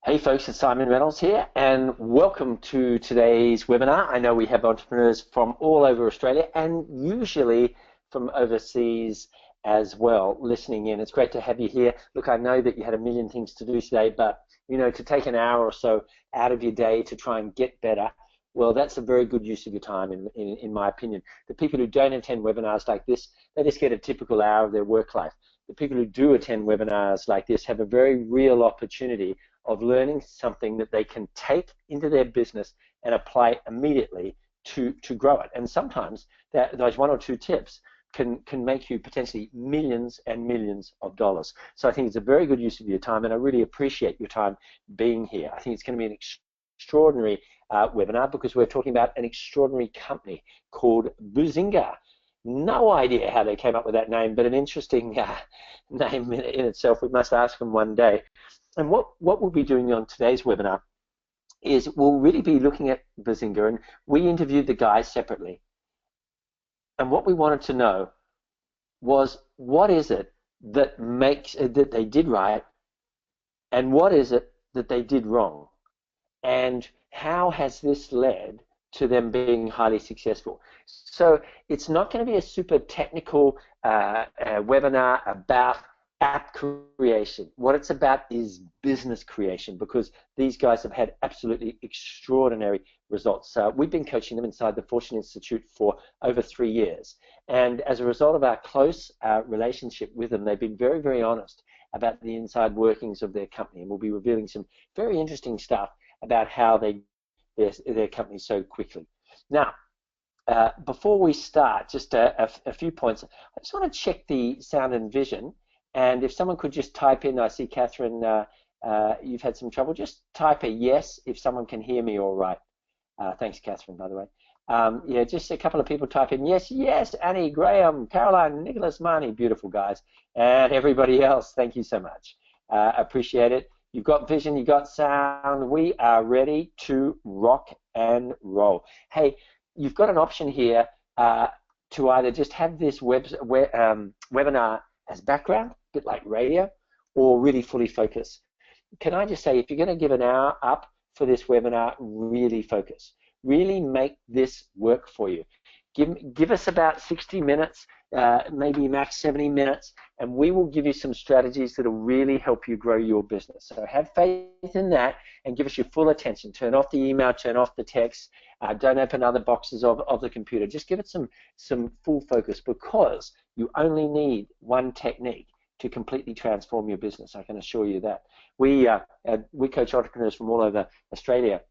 Hey folks, it's Siimon Reynolds here, and welcome to today's webinar. I know we have entrepreneurs from all over Australia and usually from overseas as well listening in. It's great to have you here. Look, I know that you had a million things to do today, but you know, to take an hour or so out of your day to try and get better, well, that's a very good use of your time in my opinion. The people who don't attend webinars like this, they just get a typical hour of their work life. The people who do attend webinars like this have a very real opportunity of learning something that they can take into their business and apply immediately to grow it. And sometimes those one or two tips can make you potentially millions and millions of dollars. So I think it's a very good use of your time, and I really appreciate your time being here. I think it's going to be an extraordinary webinar because we're talking about an extraordinary company called Buzinga. No idea how they came up with that name, but an interesting name in itself. We must ask them one day. And what we'll be doing on today's webinar is we'll really be looking at Buzinga, and we interviewed the guys separately. And what we wanted to know was, what is it that that they did right, and what is it that they did wrong, and how has this led to them being highly successful? So it's not going to be a super technical webinar about app creation. What it's about is business creation, because these guys have had absolutely extraordinary results. We've been coaching them inside the Fortune Institute for over 3 years, and as a result of our close relationship with them, they've been very, very honest about the inside workings of their company, and we'll be revealing some very interesting stuff about how they their company so quickly. Now, before we start, just a few points. I just want to check the sound and vision. And if someone could just type in, I see Catherine, you've had some trouble. Just type a yes if someone can hear me all right. Thanks, Catherine, by the way. Yeah, just a couple of people type in yes, yes, Annie, Graham, Caroline, Nicholas, Marnie, beautiful guys, and everybody else. Thank you so much. Appreciate it. You've got vision, you've got sound. We are ready to rock and roll. Hey, you've got an option here to either just have this webinar as background, a bit like radio, or really fully focus. Can I just say, if you're going to give an hour up for this webinar, really focus. Really make this work for you. Give us about 60 minutes, maybe max 70 minutes, and we will give you some strategies that will really help you grow your business. So have faith in that and give us your full attention. Turn off the email, turn off the text, don't open other boxes of the computer. Just give it some full focus, because you only need one technique to completely transform your business. I can assure you that. We coach entrepreneurs from all over Australia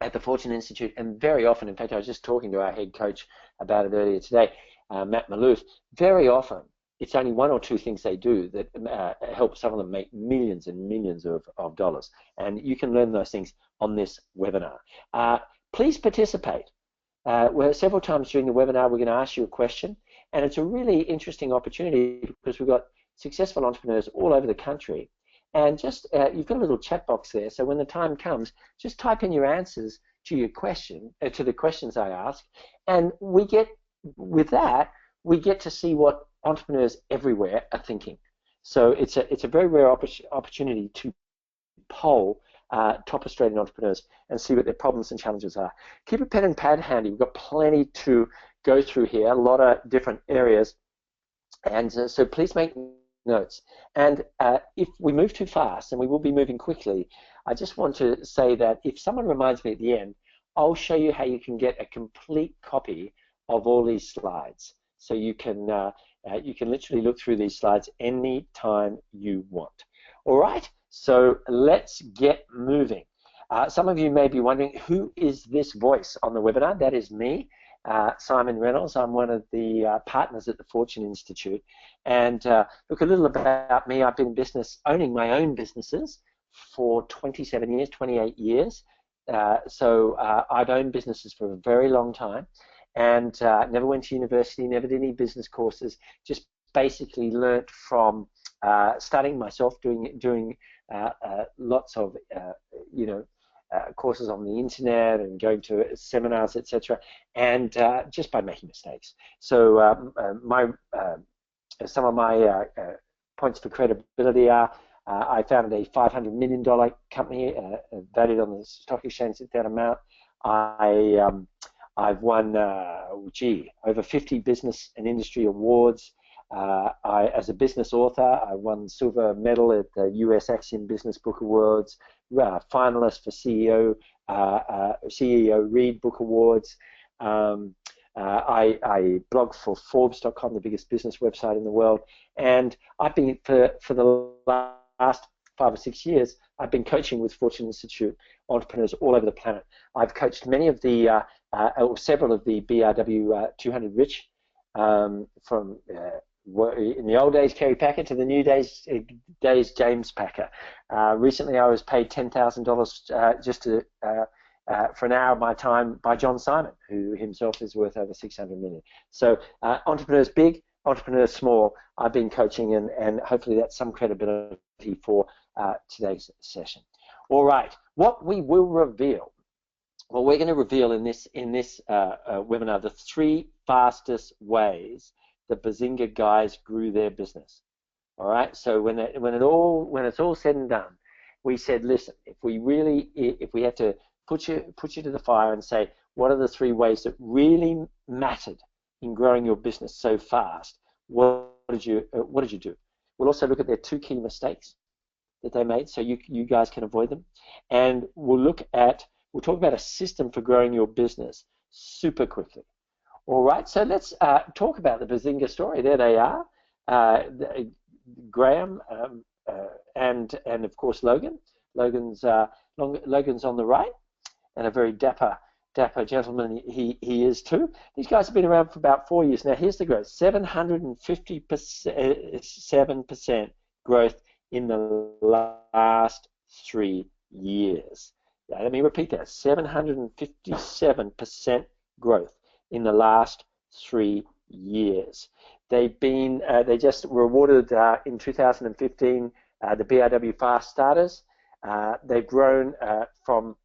at the Fortune Institute, and very often, in fact, I was just talking to our head coach about it earlier today, Matt Maloof. Very often, it's only one or two things they do that help some of them make millions and millions of dollars. And you can learn those things on this webinar. Please participate. Several times during the webinar, we're going to ask you a question, and it's a really interesting opportunity because we've got successful entrepreneurs all over the country. And just you've got a little chat box there, so when the time comes, just type in your answers to your question, to the questions I ask, and we get to see what entrepreneurs everywhere are thinking. So it's a very rare opportunity to poll top Australian entrepreneurs and see what their problems and challenges are. Keep a pen and pad handy. We've got plenty to go through here, a lot of different areas, and so please make notes. And if we move too fast, and we will be moving quickly, I just want to say that if someone reminds me at the end, I'll show you how you can get a complete copy of all these slides. So you can literally look through these slides anytime you want. All right, so let's get moving. Some of you may be wondering, who is this voice on the webinar? That is me. Siimon Reynolds. I'm one of the partners at the Fortune Institute. And look, a little about me. I've been in business, owning my own businesses for 27 years, 28 years. So I've owned businesses for a very long time, and never went to university, never did any business courses, just basically learnt from studying myself, doing lots of, courses on the internet and going to seminars, etc., and just by making mistakes. So some of my points for credibility are I founded a $500 million company valued on the stock exchange at that amount. I've won, over 50 business and industry awards. As a business author, I won silver medal at the US Axiom Business Book Awards, finalist for CEO Read Book Awards. I blog for Forbes.com, the biggest business website in the world, and I've been for the last 5 or 6 years. I've been coaching with Fortune Institute entrepreneurs all over the planet. I've coached many of the or several of the BRW 200 rich, from in the old days Kerry Packer to the new days James Packer. Recently, I was paid $10,000 just to for an hour of my time by John Simon, who himself is worth over 600 million. So entrepreneurs big, entrepreneurs small, I've been coaching, and hopefully that's some credibility for today's session. All right, what we will reveal, well, we're going to reveal in this webinar the 3 fastest ways the Buzinga guys grew their business. All right, so when it's all said and done, we said, listen, if we had to put you to the fire and say, what are the 3 ways that really mattered in growing your business so fast? What did you do? We'll also look at their 2 key mistakes that they made, so you guys can avoid them, and we'll talk about a system for growing your business super quickly. All right, so let's talk about the Buzinga story. There they are, Graham and of course Logan. Logan's on the right, and a very dapper gentleman he is too. These guys have been around for about 4 years now. Here's the growth: 757% growth in the last 3 years. Let me repeat that: 757% growth in the last 3 years. They just were awarded in 2015 the BRW Fast Starters. They've grown from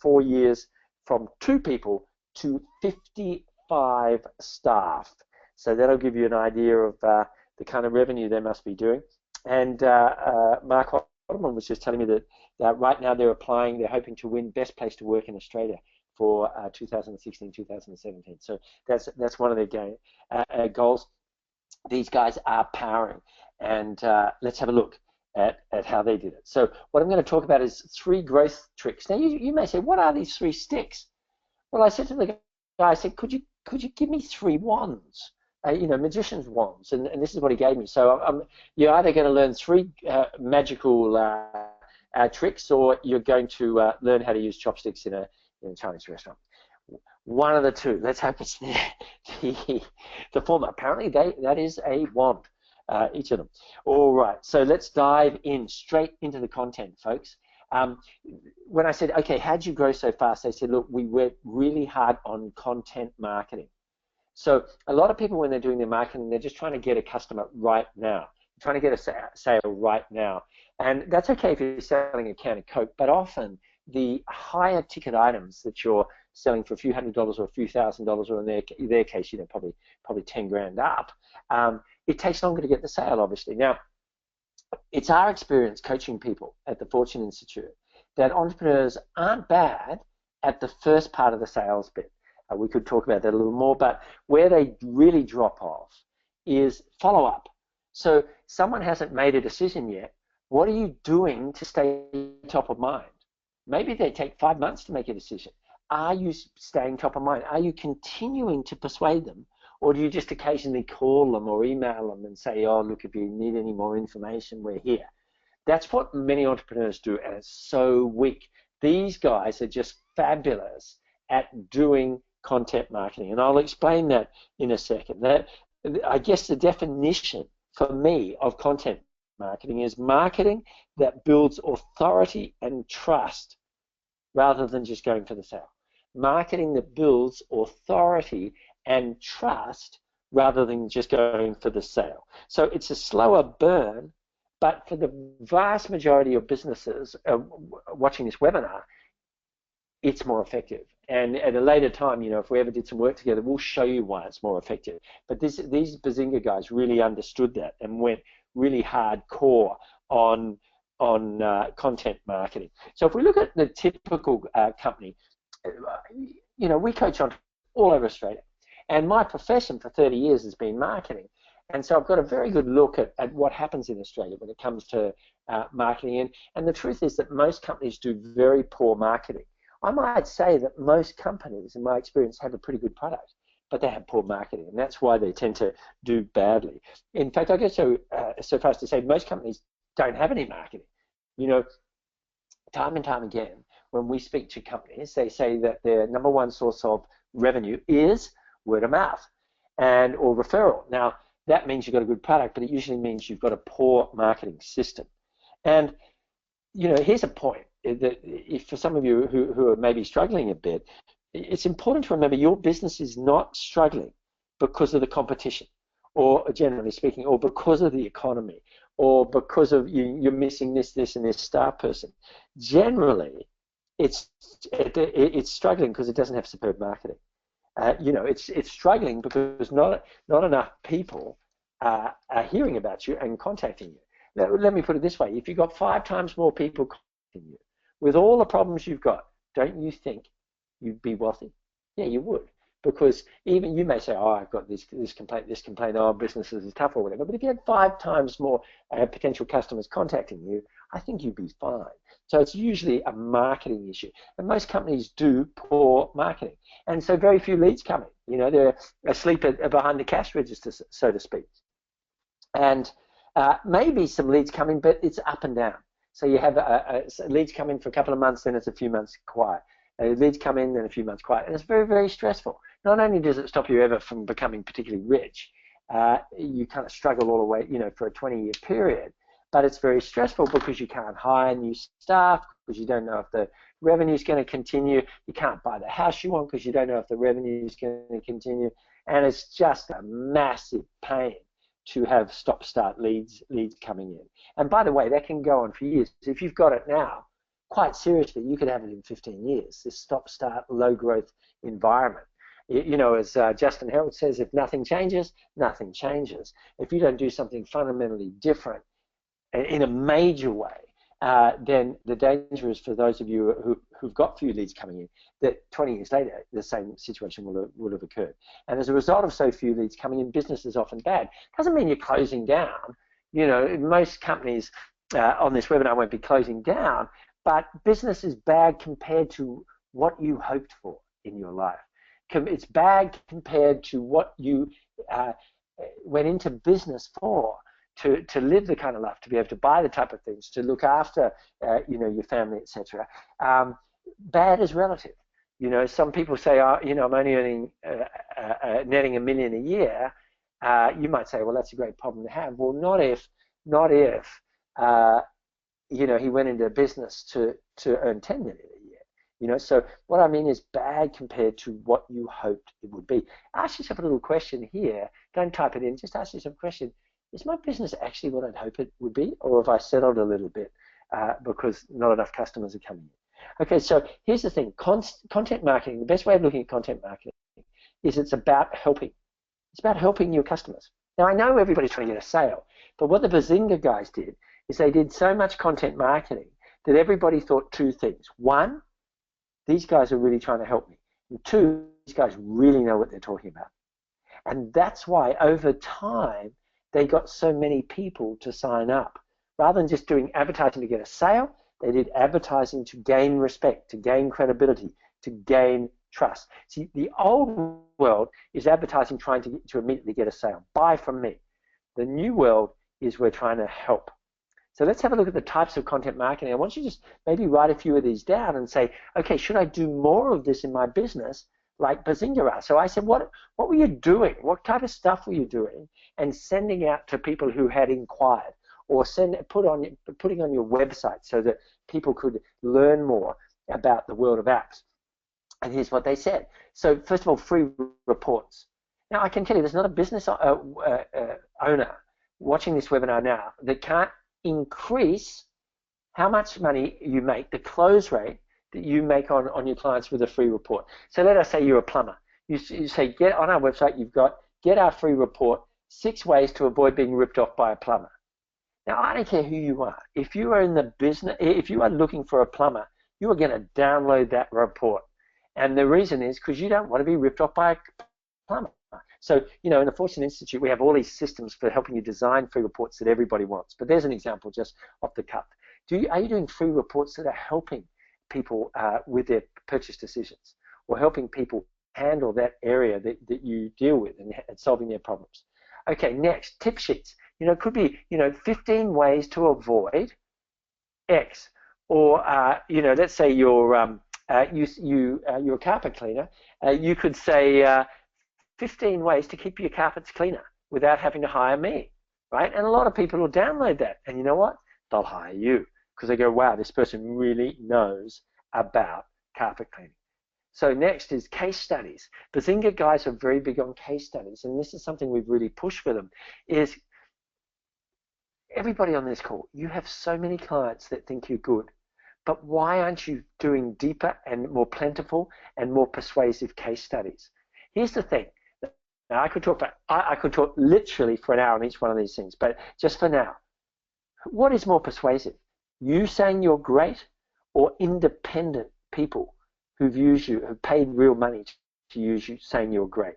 4 years from 2 people to 55 staff. So that'll give you an idea of the kind of revenue they must be doing. And Mark Ottoman was just telling me that right now they're hoping to win Best Place to Work in Australia for 2016-2017. So that's one of their goals. These guys are powering, and let's have a look at how they did it. So what I'm going to talk about is 3 growth tricks. Now you may say, what are these 3 sticks? Well, I said to the guy, I said, could you give me 3 wands? Magician's wands, and this is what he gave me. So you're either going to learn 3 magical tricks, or you're going to learn how to use chopsticks in a Chinese restaurant. One of the 2. Let's hope it's the former. Apparently, that is a wand, each of them. All right, so let's dive straight into the content, folks. When I said, okay, how'd you grow so fast? They said, look, we worked really hard on content marketing. So a lot of people, when they're doing their marketing, they're just trying to get a customer right now, trying to get a sale right now. And that's okay if you're selling a can of Coke, but often the higher ticket items that you're selling for a few $100s or a few $1,000s, or in their case, probably 10 grand up, it takes longer to get the sale, obviously. Now, it's our experience coaching people at the Fortune Institute that entrepreneurs aren't bad at the first part of the sales bit. We could talk about that a little more, but where they really drop off is follow-up. So someone hasn't made a decision yet. What are you doing to stay top of mind? Maybe they take 5 months to make a decision. Are you staying top of mind? Are you continuing to persuade them? Or do you just occasionally call them or email them and say, oh, look, if you need any more information, we're here. That's what many entrepreneurs do, and it's so weak. These guys are just fabulous at doing content marketing, and I'll explain that in a second. That, I guess, the definition for me of content marketing is marketing that builds authority and trust rather than just going for the sale. Marketing that builds authority and trust rather than just going for the sale. So it's a slower burn, but for the vast majority of businesses watching this webinar, it's more effective. And at a later time, if we ever did some work together, we'll show you why it's more effective. But these Buzinga guys really understood that and went really hardcore on content marketing. So if we look at the typical company, we coach on all over Australia. And my profession for 30 years has been marketing. And so I've got a very good look at what happens in Australia when it comes to marketing. And the truth is that most companies do very poor marketing. I might say that most companies, in my experience, have a pretty good product, but they have poor marketing, and that's why they tend to do badly. In fact, I go so far as to say most companies don't have any marketing. Time and time again, when we speak to companies, they say that their number one source of revenue is word of mouth or referral. Now, that means you've got a good product, but it usually means you've got a poor marketing system. And here's a point that if for some of you who are maybe struggling a bit, it's important to remember your business is not struggling because of the competition, or generally speaking, or because of the economy, or because of you're missing this, and this star person. Generally, it's struggling because it doesn't have superb marketing. It's struggling because not enough people are hearing about you and contacting you. Let me put it this way: if you've got 5 times more people contacting you with all the problems you've got, don't you think you'd be wealthy? Yeah, you would, because even you may say, "Oh, I've got this complaint. Oh, business is tough or whatever." But if you had 5 times more potential customers contacting you, I think you'd be fine. So it's usually a marketing issue, and most companies do poor marketing, and so very few leads come in. They're asleep behind the cash register, so to speak, and maybe some leads come in, but it's up and down. So you have leads come in for a couple of months, then it's a few months quiet. Leads come in, then a few months quiet, and it's very, very stressful. Not only does it stop you ever from becoming particularly rich, you kind of struggle all the way, for a 20-year period, but it's very stressful because you can't hire new staff, because you don't know if the revenue is going to continue. You can't buy the house you want because you don't know if the revenue is going to continue, and it's just a massive pain to have stop-start leads coming in. And by the way, that can go on for years. If you've got it now, quite seriously, you could have it in 15 years, this stop-start, low-growth environment. As Justin Harold says, if nothing changes, nothing changes. If you don't do something fundamentally different in a major way, then the danger is for those of you who've got few leads coming in, that 20 years later, the same situation will have occurred. And as a result of so few leads coming in, business is often bad. Doesn't mean you're closing down. Most companies on this webinar won't be closing down, but business is bad compared to what you hoped for in your life. It's bad compared to what you went into business for, to live the kind of life, to be able to buy the type of things, to look after your family, etc. Bad is relative. Some people say, I'm only earning netting $1 million a year. You might say, well, that's a great problem to have. Well, not if he went into business to earn 10 million a year. So what I mean is bad compared to what you hoped it would be. Ask yourself a little question here. Don't type it in. Just ask yourself a question. Is my business actually what I'd hope it would be, or have I settled a little bit because not enough customers are coming in? Okay, so here's the thing. Content marketing, the best way of looking at content marketing is it's about helping. It's about helping your customers. Now, I know everybody's trying to get a sale, but what the Buzinga guys did is they did so much content marketing that everybody thought 2 things. 1, these guys are really trying to help me. And 2, these guys really know what they're talking about. And that's why over time, they got so many people to sign up. Rather than just doing advertising to get a sale, they did advertising to gain respect, to gain credibility, to gain trust. See, the old world is advertising trying to immediately get a sale. Buy from me. The new world is we're trying to help. So let's have a look at the types of content marketing. I want you to just maybe write a few of these down and say, okay, should I do more of this in my business like Buzinga are? So I said, what were you doing? What type of stuff were you doing? And sending out to people who had inquired, or putting on your website so that people could learn more about the world of apps. And here's what they said. So first of all, free reports. Now I can tell you there's not a business owner watching this webinar now that can't increase how much money you make, the close rate that you make on your clients with a free report. So let us say you're a plumber. You say, get on our website, get our free report, 6 ways to avoid being ripped off by a plumber. Now, I don't care who you are. If you are in the business, if you are looking for a plumber, you are going to download that report. And the reason is because you don't want to be ripped off by a plumber. So, in the Fortune Institute, we have all these systems for helping you design free reports that everybody wants. But there's an example just off the cuff. Are you doing free reports that are helping people with their purchase decisions, or helping people handle that area that you deal with and solving their problems? Okay, next, tip sheets. It could be, 15 ways to avoid X. Or, let's say you're a carpet cleaner. You could say 15 ways to keep your carpets cleaner without having to hire me, right? And a lot of people will download that. And you know what? They'll hire you because they go, wow, this person really knows about carpet cleaning. So next is case studies. Buzinga guys are very big on case studies, and this is something we've really pushed for them, is everybody on this call, you have so many clients that think you're good, but why aren't you doing deeper and more plentiful and more persuasive case studies? Here's the thing. Now, I could talk literally for an hour on each one of these things, but just for now, what is more persuasive? You saying you're great, or independent people who've used you, have paid real money to use you, saying you're great?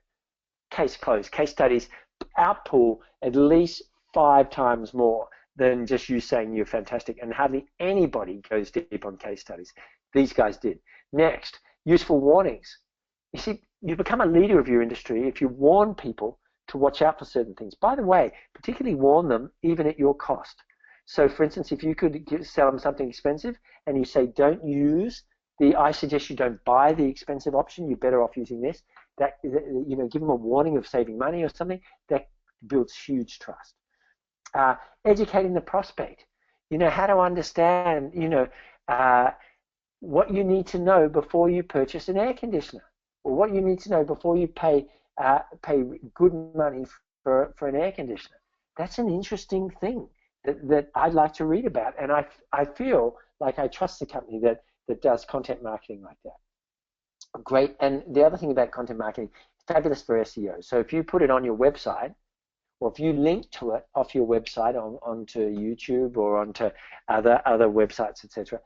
Case closed. Case studies outpull at least 5 times more than just you saying you're fantastic, and hardly anybody goes deep on case studies. These guys did. Next, useful warnings. You see, you become a leader of your industry if you warn people to watch out for certain things. By the way, particularly warn them even at your cost. So, for instance, if you could sell them something expensive and you say, I suggest you don't buy the expensive option, you're better off using this, give them a warning of saving money or something, that builds huge trust. Educating the prospect, how to understand, what you need to know before you purchase an air conditioner, or what you need to know before you pay good money for an air conditioner. That's an interesting thing that I'd like to read about, and I feel like I trust the company that does content marketing like that. Great. And the other thing about content marketing, fabulous for SEO. So if you put it on your website, or if you link to it off your website onto YouTube or onto other websites, etc.,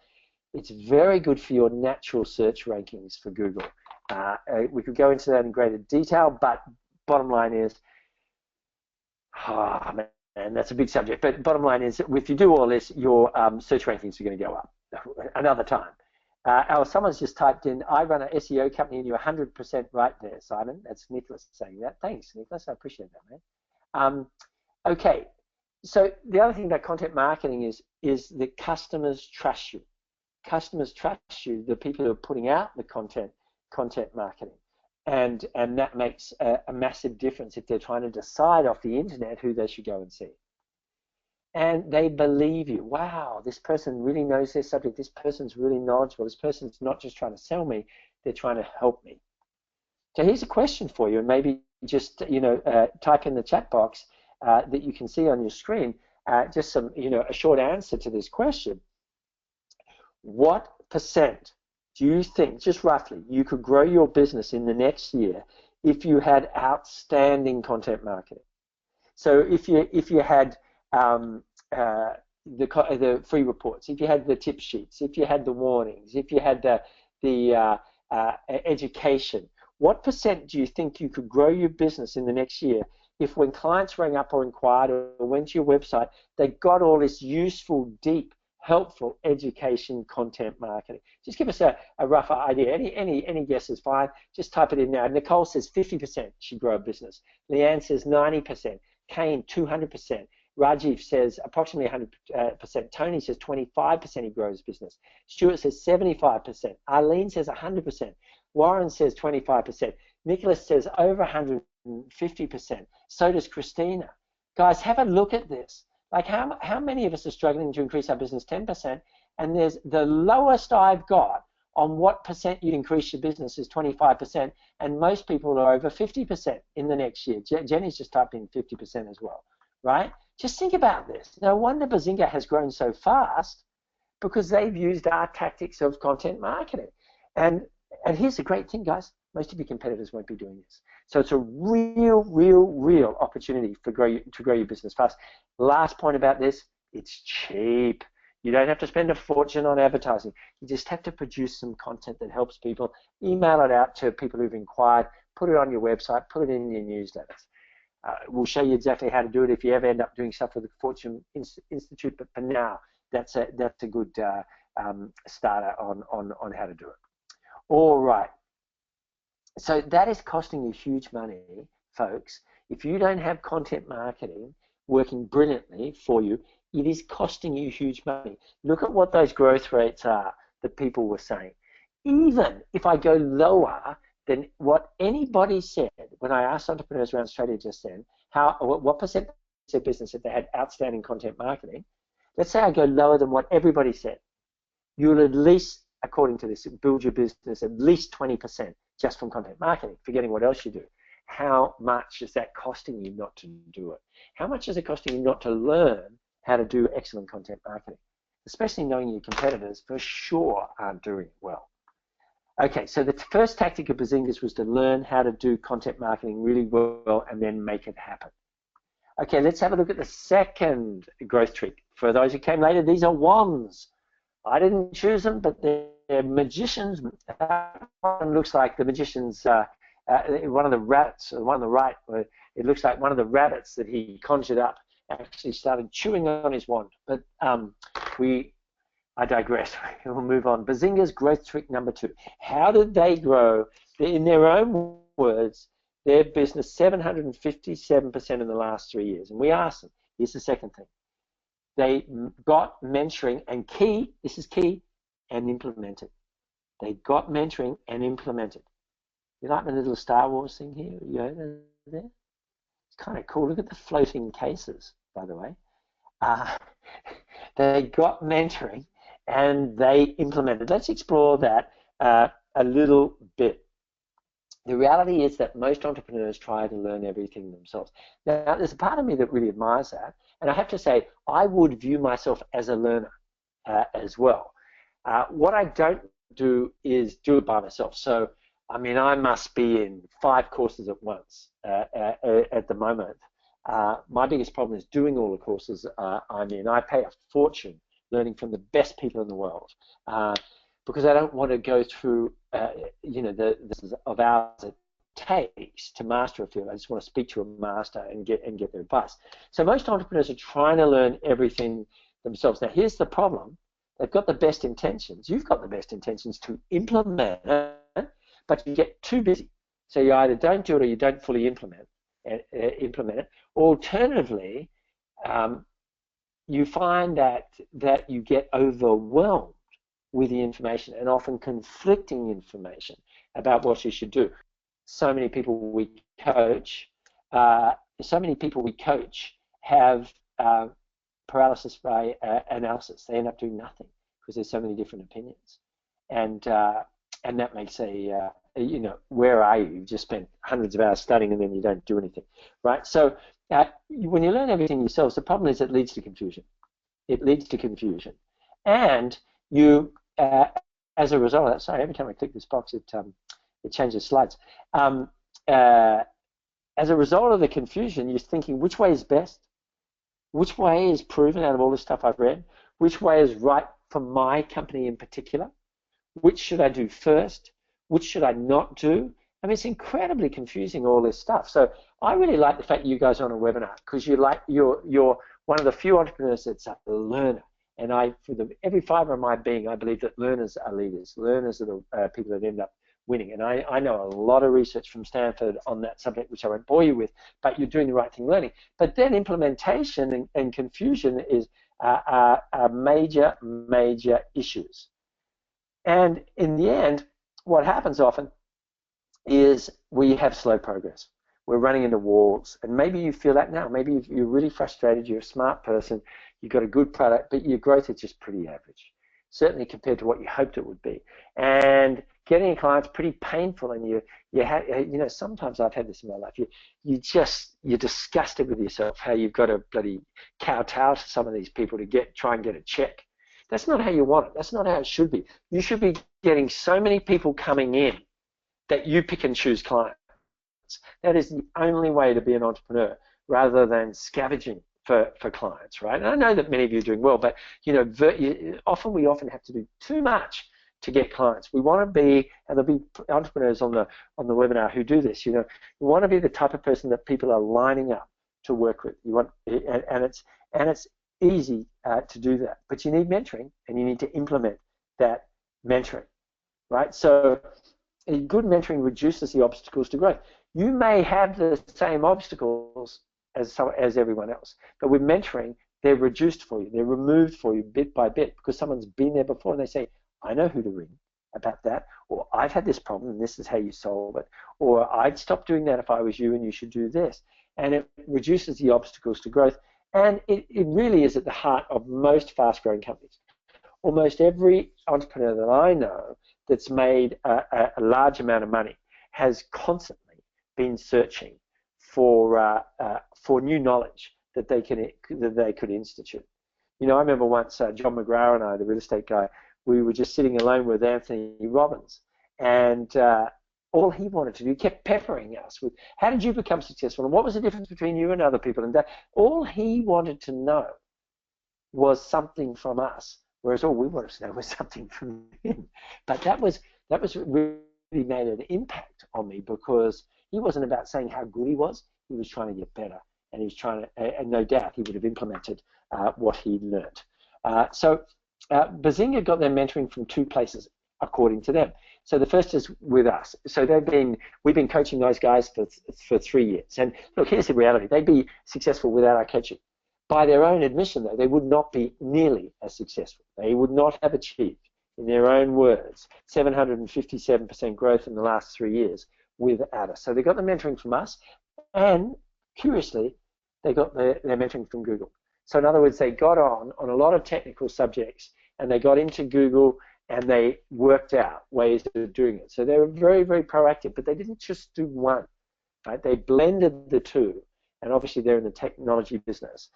it's very good for your natural search rankings for Google. We could go into that in greater detail, but bottom line is, man, that's a big subject. But bottom line is, if you do all this, your search rankings are going to go up another time. Someone's just typed in, I run an SEO company, and you're 100% right there, Simon. That's Nicholas saying that. Thanks, Nicholas. I appreciate that, man. Okay, so the other thing about content marketing is that customers trust you. Customers trust you, the people who are putting out the content marketing. And that makes a massive difference if they're trying to decide off the internet who they should go and see. And they believe you. Wow, this person really knows their subject. This person's really knowledgeable. This person's not just trying to sell me, they're trying to help me. So here's a question for you, and maybe just type in the chat box that you can see on your screen just some a short answer to this question. What percent do you think, just roughly, you could grow your business in the next year if you had outstanding content marketing? So if you had the free reports, if you had the tip sheets, if you had the warnings, if you had the education, what percent do you think you could grow your business in the next year if, when clients rang up or inquired or went to your website, they got all this useful, deep, helpful education content marketing? Just give us a rough idea. Any guess is fine. Just type it in now. Nicole says 50% she'd grow a business. Leanne says 90%. Kane, 200%. Rajiv says approximately 100%. Tony says 25% he grows business. Stuart says 75%. Arlene says 100%. Warren says 25%. Nicholas says over 150%. So does Christina. Guys, have a look at this. Like, how many of us are struggling to increase our business 10%? And there's the lowest I've got on what percent you'd increase your business is 25%, and most people are over 50% in the next year. Jenny's just typed in 50% as well, right? Just think about this. No wonder Buzinga has grown so fast, because they've used our tactics of content marketing. And here's the great thing, guys. Most of your competitors won't be doing this. So it's a real opportunity to grow your business fast. Last point about this, It's cheap. You don't have to spend a fortune on advertising. You just have to produce some content that helps people, email it out to people who've inquired, put it on your website, put it in your newsletters. We'll show you exactly how to do it if you ever end up doing stuff with the Fortune Institute, but for now, that's a good starter on how to do it. All right. So that is costing you huge money, folks. If you don't have content marketing working brilliantly for you, it is costing you huge money. Look at what those growth rates are that people were saying. Even if I go lower than what anybody said when I asked entrepreneurs around Australia just then, what percent of their business if they had outstanding content marketing, let's say I go lower than what everybody said, you'll at least, according to this, build your business at least 20% just from content marketing, forgetting what else you do. How much is that costing you not to do it? How much is it costing you not to learn how to do excellent content marketing? Especially knowing your competitors for sure aren't doing it well. Okay, so the first tactic of Buzinga's was to learn how to do content marketing really well and then make it happen. Okay, let's have a look at the second growth trick. For those who came later, these are wands. I didn't choose them, but they're magicians. One looks like the magician's, one of the rabbits, the one on the right, it looks like one of the rabbits that he conjured up actually started chewing on his wand. But I digress. We'll move on. Buzinga's growth trick number 2. How did they grow, in their own words, their business 757% in the last 3 years? And we asked them, here's the second thing. They got mentoring and this is key, and implemented. They got mentoring and implemented. You like my little Star Wars thing here, Yoda there? It's kind of cool. Look at the floating cases, by the way. They got mentoring and they implemented. Let's explore that a little bit. The reality is that most entrepreneurs try to learn everything themselves. Now, there's a part of me that really admires that. And I have to say, I would view myself as a learner as well. What I don't do is do it by myself. So, I mean, I must be in 5 courses at once at the moment. My biggest problem is doing all the courses I'm in. I pay a fortune learning from the best people in the world because I don't want to go through, the of hours it takes to master a field. I just want to speak to a master and get their advice. So most entrepreneurs are trying to learn everything themselves. Now, here's the problem. They've got the best intentions. You've got the best intentions to implement it, but you get too busy. So you either don't do it or you don't fully implement it. Alternatively, you find that you get overwhelmed with the information and often conflicting information about what you should do. So many people we coach have paralysis by analysis. They end up doing nothing because there's so many different opinions, and that makes where are you? You've just spent hundreds of hours studying and then you don't do anything, right? So when you learn everything yourselves, the problem is it leads to confusion. It leads to confusion, and you, as a result of that, sorry, every time I click this box, it changes slides. As a result of the confusion, you're thinking, which way is best? Which way is proven out of all the stuff I've read? Which way is right for my company in particular? Which should I do first? Which should I not do? I mean, it's incredibly confusing, all this stuff. So I really like the fact that you guys are on a webinar because you're one of the few entrepreneurs that's a learner. And every fiber of my being, I believe that learners are leaders. Learners are the people that end up winning. And I know a lot of research from Stanford on that subject, which I won't bore you with, but you're doing the right thing learning. But then implementation and confusion are major, major issues. And in the end, what happens often is we have slow progress. We're running into walls. And maybe you feel that now. Maybe you're really frustrated. You're a smart person. You've got a good product, but your growth is just pretty average, certainly compared to what you hoped it would be. And getting a client's pretty painful, and sometimes I've had this in my life. You're disgusted with yourself how you've got to bloody kowtow to some of these people to try and get a check. That's not how you want it. That's not how it should be. You should be getting so many people coming in that you pick and choose clients. That is the only way to be an entrepreneur, rather than scavenging for clients, right? And I know that many of you are doing well, but often we have to do too much to get clients. We want to be, and there'll be entrepreneurs on the webinar who do this. You want to be the type of person that people are lining up to work with. You want, and it's easy to do that, but you need mentoring, and you need to implement that mentoring, right? So good mentoring reduces the obstacles to growth. You may have the same obstacles as everyone else, but with mentoring, they're reduced for you. They're removed for you bit by bit because someone's been there before, and they say, I know who to ring about that, or I've had this problem and this is how you solve it, or I'd stop doing that if I was you and you should do this. And it reduces the obstacles to growth, and it really is at the heart of most fast-growing companies. Almost every entrepreneur that I know that's made a large amount of money has constantly been searching for new knowledge that they could institute. I remember once John McGrath and I, the real estate guy, we were just sitting alone with Anthony Robbins, and all he wanted to do, he kept peppering us with, how did you become successful, and what was the difference between you and other people? And all he wanted to know was something from us, whereas all we wanted to know was something from him. But that really made an impact on me, because he wasn't about saying how good he was was trying to get better, and he was trying to, and no doubt he would have implemented what he'd learnt. So Buzinga got their mentoring from two places, according to them. So the first is with us. So we've been coaching those guys for 3 years. And look, here's the reality: they'd be successful without our coaching. By their own admission, though, they would not be nearly as successful. They would not have achieved, in their own words, 757% growth in the last 3 years without us. So they got the mentoring from us, and curiously, they got their mentoring from Google. So in other words, they got on a lot of technical subjects, and they got into Google, and they worked out ways of doing it. So they were very, very proactive, but they didn't just do one, right? They blended the two, and obviously they're in the technology business.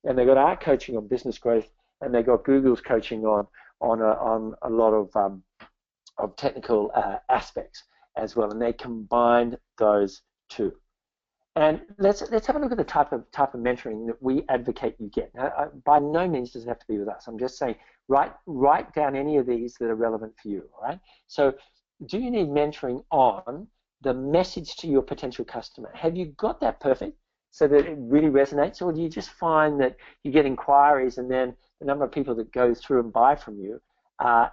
And they got our coaching on business growth, and they got Google's coaching on a lot of technical aspects as well, and they combined those two. And let's have a look at the type of mentoring that we advocate you get. Now, by no means does it have to be with us. I'm just saying, write down any of these that are relevant for you. All right. So, do you need mentoring on the message to your potential customer? Have you got that perfect so that it really resonates, or do you just find that you get inquiries and then the number of people that go through and buy from you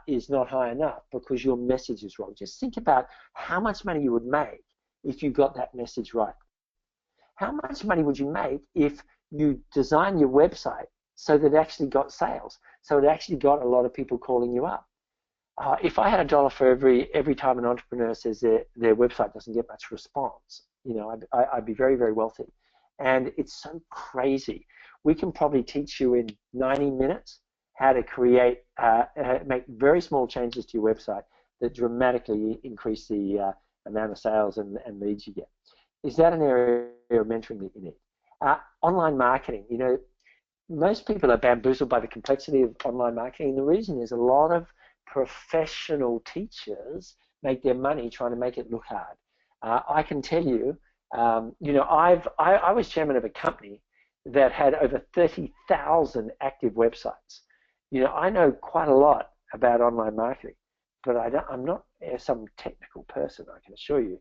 is not high enough because your message is wrong? Just think about how much money you would make if you got that message right. How much money would you make if you design your website so that it actually got sales, so it actually got a lot of people calling you up? If I had $1 for every time an entrepreneur says their website doesn't get much response, I'd be very, very wealthy. And it's so crazy. We can probably teach you in 90 minutes how to create, make very small changes to your website that dramatically increase the amount of sales and leads you get. Is that an area of mentoring that you need? Online marketing. Most people are bamboozled by the complexity of online marketing. And the reason is a lot of professional teachers make their money trying to make it look hard. I can tell you, I was chairman of a company that had over 30,000 active websites. I know quite a lot about online marketing, but I'm not some technical person, I can assure you.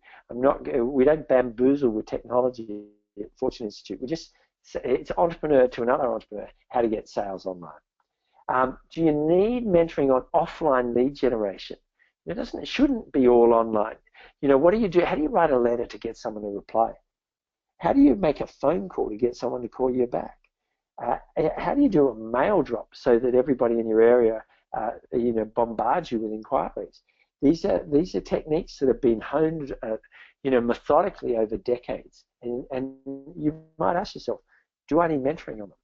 We don't bamboozle with technology at Fortune Institute. It's entrepreneur to another entrepreneur, how to get sales online. Do you need mentoring on offline lead generation? It shouldn't be all online. What do you do? How do you write a letter to get someone to reply? How do you make a phone call to get someone to call you back? How do you do a mail drop so that everybody in your area bombards you with inquiries? These are techniques that have been honed methodically over decades, and you might ask yourself, do I need mentoring on them?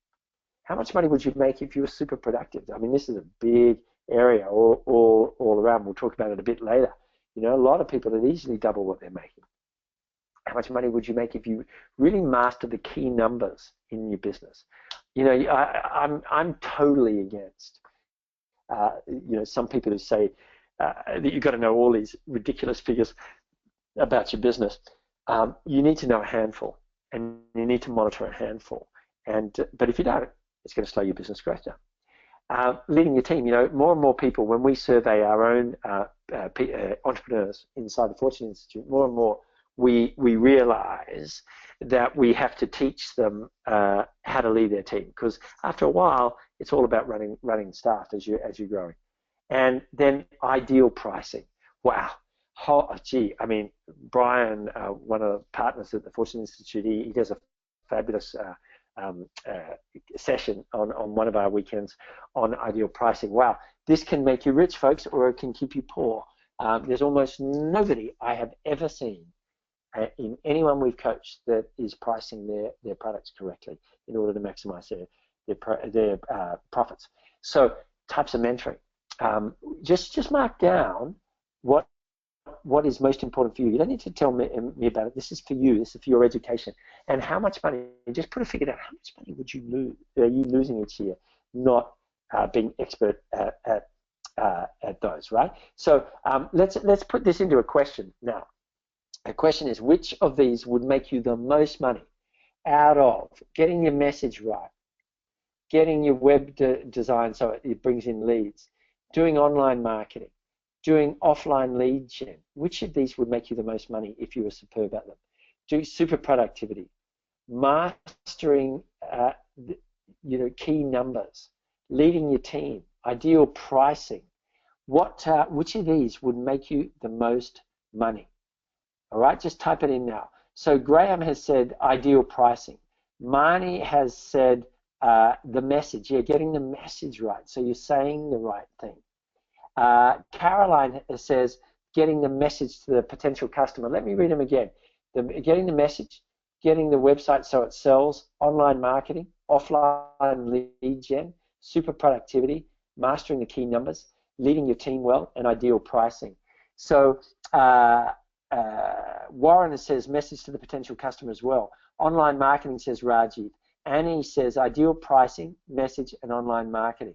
How much money would you make if you were super productive? I mean, this is a big area all around. We'll talk about it a bit later. A lot of people that easily double what they're making. How much money would you make if you really master the key numbers in your business? I'm totally against some people who say that you've got to know all these ridiculous figures about your business. You need to know a handful, and you need to monitor a handful. But if you don't, it's going to slow your business growth down. Leading your team, more and more people, when we survey our own entrepreneurs inside the Fortune Institute, more and more we realize that we have to teach them how to lead their team, because after a while, it's all about running staff as you're growing. And then ideal pricing. Wow. I mean, Brian, one of the partners at the Fortune Institute, he does a fabulous session on one of our weekends on ideal pricing. Wow, this can make you rich, folks, or it can keep you poor. There's almost nobody I have ever seen in anyone we've coached that is pricing their products correctly in order to maximize their profits. So types of mentoring. Just mark down what is most important for you. You don't need to tell me about it. This is for you. This is for your education. And how much money? Just put a figure down. How much money would you lose? Are you losing each year? Not being expert at those, right? So let's put this into a question now. A question is, which of these would make you the most money out of getting your message right, getting your web design so it brings in leads, doing online marketing, doing offline lead gen? Which of these would make you the most money if you were superb at them? Do super productivity, mastering key numbers, leading your team, ideal pricing. Which of these would make you the most money? All right, just type it in now. So Graham has said ideal pricing. Marnie has said the message. Yeah, getting the message right. So you're saying the right thing. Caroline says getting the message to the potential customer. Let me read them again. Getting the message, getting the website so it sells, online marketing, offline lead gen, super productivity, mastering the key numbers, leading your team well, and ideal pricing. So Warren says message to the potential customer as well. Online marketing, says Rajiv. Annie says ideal pricing, message, and online marketing.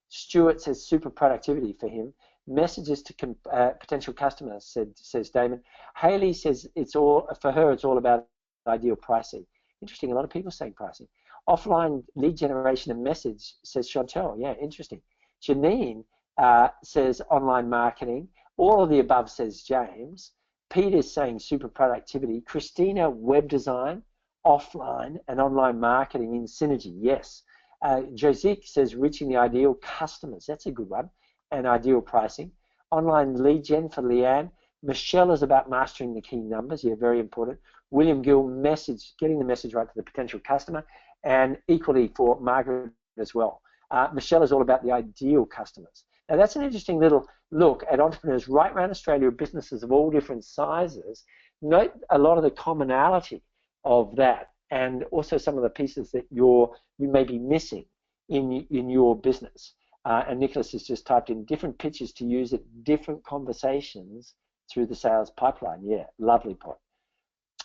Stuart says super productivity for him. Messages to potential customers, says Damon. Haley says it's all about ideal pricing. Interesting, a lot of people saying pricing. Offline lead generation and message, says Chantel. Yeah, interesting. Janine says online marketing. All of the above, says James. Peter's saying super productivity. Christina, web design, offline and online marketing in synergy. Yes. Josique says reaching the ideal customers. That's a good one. And ideal pricing. Online lead gen for Leanne. Michelle is about mastering the key numbers. Yeah, very important. William Gill, message, getting the message right to the potential customer. And equally for Margaret as well. Michelle is all about the ideal customers. Now that's an interesting little look at entrepreneurs right around Australia, businesses of all different sizes. Note a lot of the commonality of that, and also some of the pieces that you may be missing in your business. And Nicholas has just typed in different pitches to use at different conversations through the sales pipeline. Yeah, lovely point.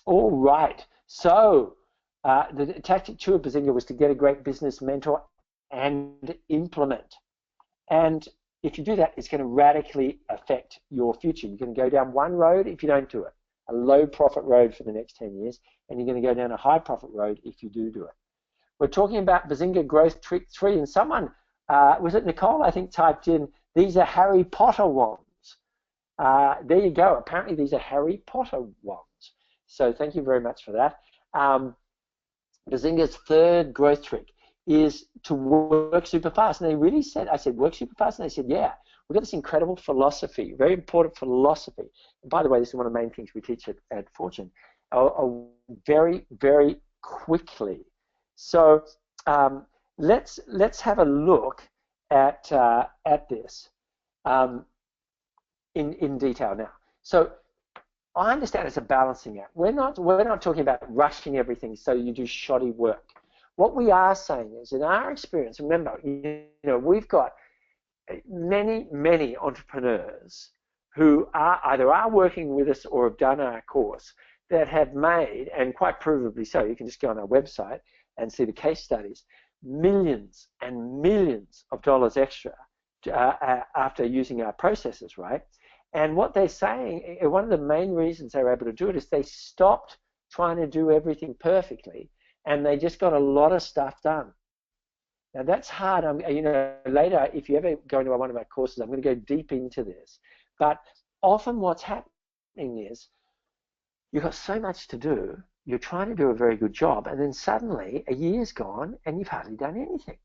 All right, so the tactic 2 of Buzinga was to get a great business mentor and implement. And if you do that, it's going to radically affect your future. You're going to go down one road if you don't do it, a low profit road for the next 10 years, and you're going to go down a high profit road if you do it. We're talking about Buzinga Growth Trick 3, and someone, was it Nicole, I think, typed in, these are Harry Potter wands. There you go. Apparently these are Harry Potter wands. So thank you very much for that. Buzinga's third growth trick is to work super fast. And they really said, I said, work super fast? And they said, yeah, we've got this incredible philosophy, very important philosophy. And by the way, this is one of the main things we teach at Fortune, very, very quickly. So let's have a look at this in detail now. So I understand it's a balancing act. We're not talking about rushing everything so you do shoddy work. What we are saying is, in our experience, remember, we've got many entrepreneurs who either are working with us or have done our course that have made, and quite provably so, you can just go on our website and see the case studies, millions and millions of dollars extra after using our processes, right? And what they're saying, one of the main reasons they were able to do it is they stopped trying to do everything perfectly, and they just got a lot of stuff done. Now that's hard. Later, if you ever go into one of my courses, I'm going to go deep into this. But often what's happening is you've got so much to do, you're trying to do a very good job, and then suddenly a year's gone and you've hardly done anything,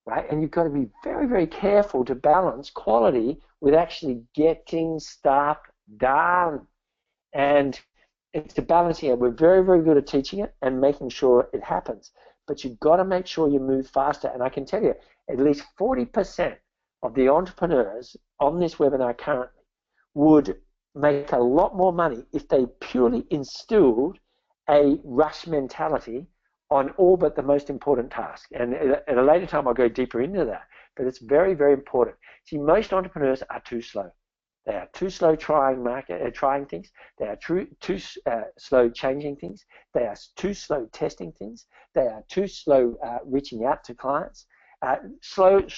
right? And you've got to be very, very careful to balance quality with actually getting stuff done. And it's a balancing act. We're very, very good at teaching it and making sure it happens. But you've got to make sure you move faster. And I can tell you, at least 40% of the entrepreneurs on this webinar currently would make a lot more money if they purely instilled a rush mentality on all but the most important task. And at a later time, I'll go deeper into that. But it's very, very important. See, most entrepreneurs are too slow. They are too slow trying things. They are too slow changing things. They are too slow testing things. They are too slow reaching out to clients. Slow.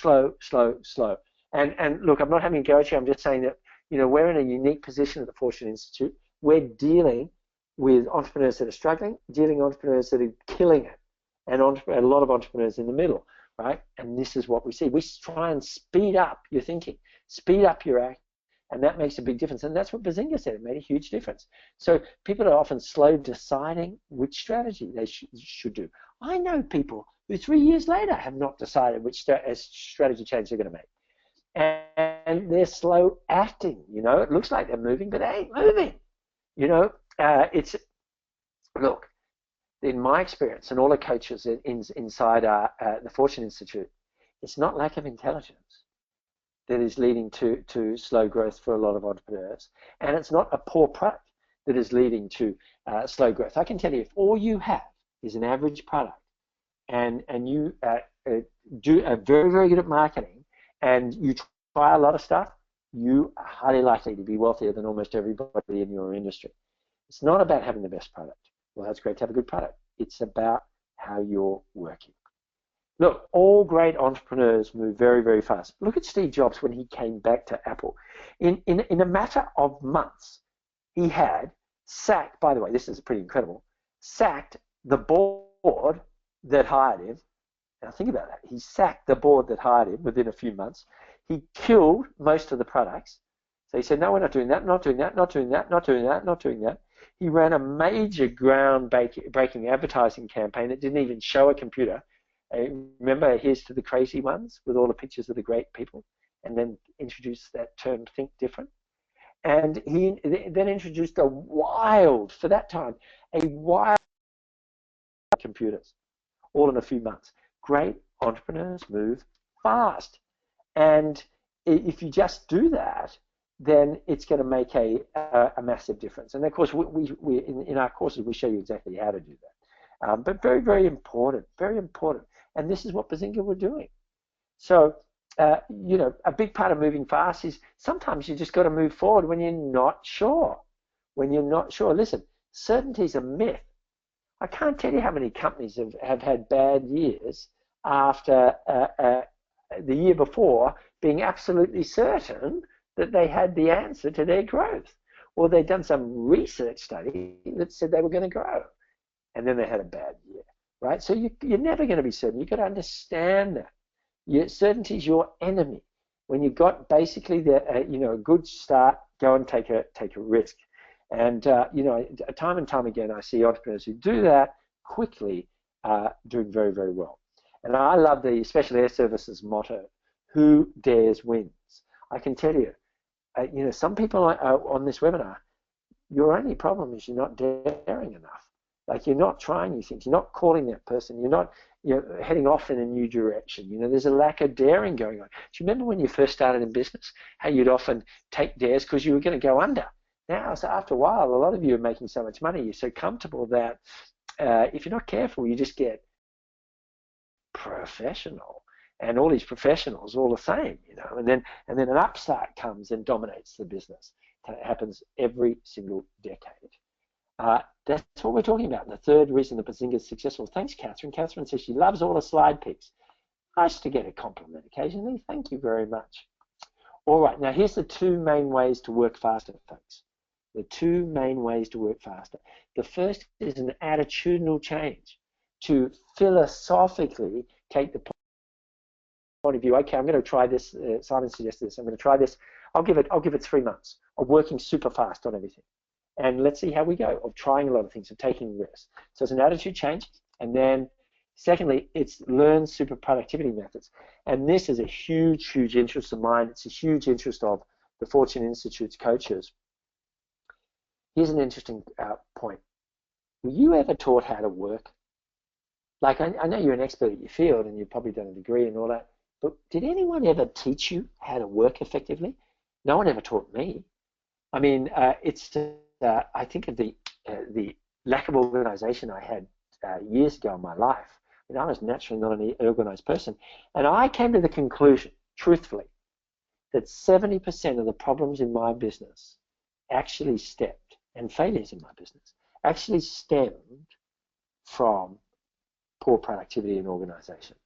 And look, I'm not having a go at you. I'm just saying that, we're in a unique position at the Fortune Institute. We're dealing with entrepreneurs that are struggling, dealing with entrepreneurs that are killing it, and a lot of entrepreneurs in the middle, right? And this is what we see. We try and speed up your thinking, speed up your act, and that makes a big difference. And that's what Buzinga said. It made a huge difference. So people are often slow deciding which strategy they should do. I know people who 3 years later have not decided which strategy change they're going to make. And they're slow acting, It looks like they're moving, but they ain't moving. Look, in my experience and all the coaches inside the Fortune Institute, it's not lack of intelligence that is leading to slow growth for a lot of entrepreneurs. And it's not a poor product that is leading to slow growth. I can tell you, if all you have is an average product and you are very, very good at marketing and you try a lot of stuff, you are highly likely to be wealthier than almost everybody in your industry. It's not about having the best product. Well, that's great to have a good product. It's about how you're working. Look, all great entrepreneurs move very, very fast. Look at Steve Jobs when he came back to Apple. In a matter of months, he had sacked, by the way, this is pretty incredible, sacked the board that hired him. Now think about that. He sacked the board that hired him within a few months. He killed most of the products. So he said, no, we're not doing that, not doing that, not doing that, not doing that, not doing that. He ran a major ground-breaking advertising campaign that didn't even show a computer. Remember, here's to the crazy ones with all the pictures of the great people, and then introduced that term, think different. And he then introduced for that time, a wild computers, all in a few months. Great entrepreneurs move fast. And if you just do that, then it's going to make a massive difference. And of course, we in our courses, we show you exactly how to do that. But very, very important, very important. And this is what Buzinga were doing. So, a big part of moving fast is sometimes you just got to move forward when you're not sure. When you're not sure. Listen, certainty is a myth. I can't tell you how many companies have had bad years after the year before being absolutely certain that they had the answer to their growth. Or they'd done some research study that said they were going to grow. And then they had a bad year, right? So you're never going to be certain. You've got to understand that. Certainty is your enemy. When you've got basically a good start, go and take a risk. And time and time again, I see entrepreneurs who do that quickly doing very, very well. And I love the Special Air Services motto: "Who dares wins." I can tell you, some people on this webinar, your only problem is you're not daring enough. Like, you're not trying new things. You're not calling that person. You're not heading off in a new direction. There's a lack of daring going on. Do you remember when you first started in business, how you'd often take dares because you were going to go under? Now, so after a while, a lot of you are making so much money, you're so comfortable that if you're not careful, you just get professional. And all these professionals all the same, and then an upstart comes and dominates the business. It happens every single decade. That's what we're talking about. And the third reason that Buzinga is successful. Thanks, Catherine. Catherine says she loves all the slide pics. Nice to get a compliment occasionally. Thank you very much. All right, now here's the two main ways to work faster, folks. The two main ways to work faster. The first is an attitudinal change. to philosophically take the point of view. Okay, I'm going to try this. Simon suggested this. I'm going to try this. I'll give it 3 months of working super fast on everything, and let's see how we go. Of trying a lot of things, of taking risks. So it's an attitude change, and then secondly, it's learn super productivity methods. And this is a huge, huge interest of mine. It's a huge interest of the Fortune Institute's coaches. Here's an interesting point. Were you ever taught how to work? Like, I know you're an expert at your field and you've probably done a degree and all that, but did anyone ever teach you how to work effectively? No one ever taught me. I mean, I think of the lack of organization I had years ago in my life. I mean, I was naturally not an organized person. And I came to the conclusion, truthfully, that 70% of the problems in my business actually stepped, and failures in my business, actually stemmed from poor productivity and organization.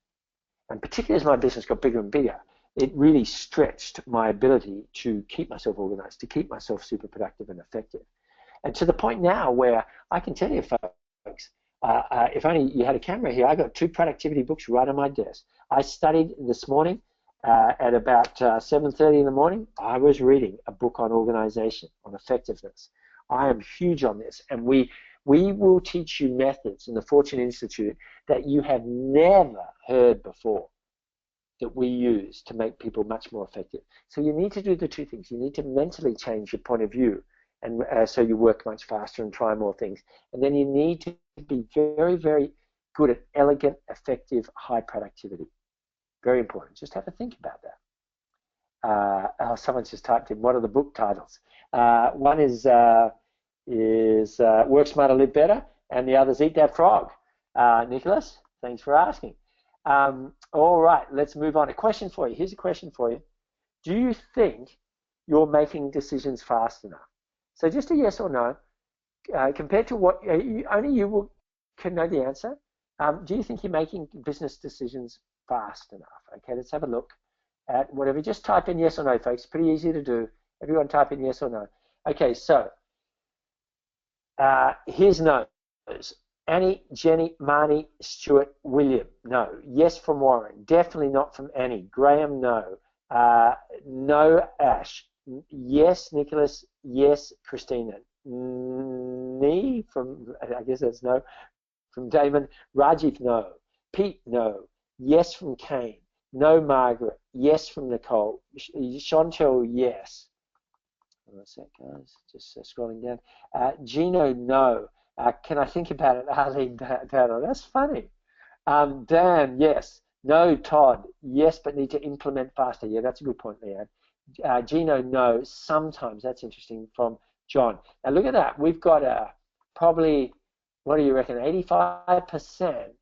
And particularly as my business got bigger and bigger, it really stretched my ability to keep myself organized, to keep myself super productive and effective. And to the point now where I can tell you, folks, if only you had a camera here, I got 2 productivity books right on my desk. I studied this morning at about 7:30 in the morning. I was reading a book on organization, on effectiveness. I am huge on this, and we will teach you methods in the Fortune Institute that you have never heard before that we use to make people much more effective. So you need to do the 2 things. You need to mentally change your point of view, and so you work much faster and try more things. And then you need to be very, very good at elegant, effective, high productivity. Very important. Just have a think about that. Someone just typed in, what are the book titles? One is Work Smarter, Live Better, and the other is Eat That Frog. Nicholas, thanks for asking. All right, let's move on. A question for you. Here's a question for you. Do you think you're making decisions fast enough? So just a yes or no. Compared to what, only you can know the answer. Do you think you're making business decisions fast enough? Okay, let's have a look at whatever. Just type in yes or no, folks. Pretty easy to do. Everyone type in yes or no. Okay, so here's no's. Annie, Jenny, Marnie, Stuart, William, no. Yes from Warren, definitely not from Annie. Graham, no. No, Ash. Yes, Nicholas. Yes, Christina. Nee from, I guess that's no. From Damon. Rajiv, no. Pete, no. Yes from Kane. No, Margaret. Yes from Nicole. Chantel, yes. What's that, guys? Just scrolling down. Gino, no. Can I think about it? Arlene, that's funny. Dan, yes. No, Todd, yes, but need to implement faster. Yeah, that's a good point, Leanne. Gino, no. Sometimes. That's interesting from John. Now look at that. We've got probably, what do you reckon? 85%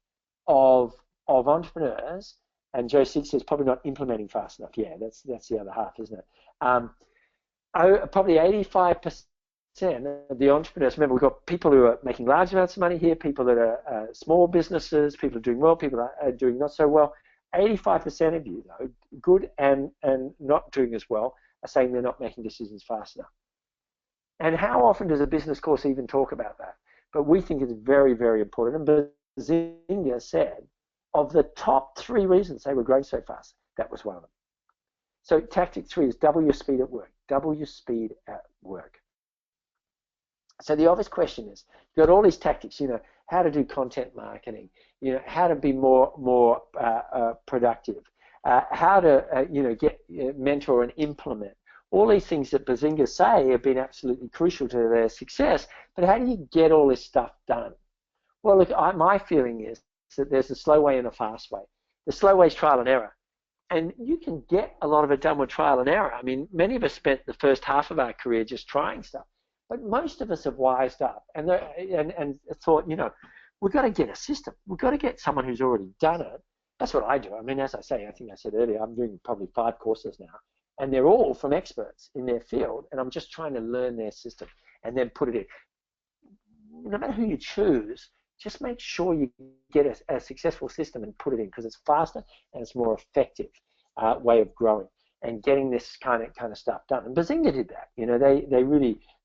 of entrepreneurs, and Joe Sig says probably not implementing fast enough. Yeah, that's the other half, isn't it? Probably 85% of the entrepreneurs. Remember, we've got people who are making large amounts of money here, people that are small businesses, people who are doing well, people that are doing not so well. 85% of you, though, good and not doing as well, are saying they're not making decisions fast enough. And how often does a business course even talk about that? But we think it's very, very important. And Buzinga said, of the top 3 reasons they were growing so fast, that was one of them. So tactic 3 is double your speed at work. Double your speed at work. So the obvious question is, you've got all these tactics, how to do content marketing, how to be more productive, how to, get mentor and implement. All these things that Buzinga say have been absolutely crucial to their success, but how do you get all this stuff done? Well, look, my feeling is that there's a slow way and a fast way. The slow way is trial and error. And you can get a lot of it done with trial and error. I mean, many of us spent the first half of our career just trying stuff. But most of us have wised up and thought, we've got to get a system. We've got to get someone who's already done it. That's what I do. I mean, as I say, I think I said earlier, I'm doing probably 5 courses now. And they're all from experts in their field. And I'm just trying to learn their system and then put it in. No matter who you choose, just make sure you get a successful system and put it in, because it's faster and it's more effective way of growing and getting this kind of stuff done. And Buzinga did that.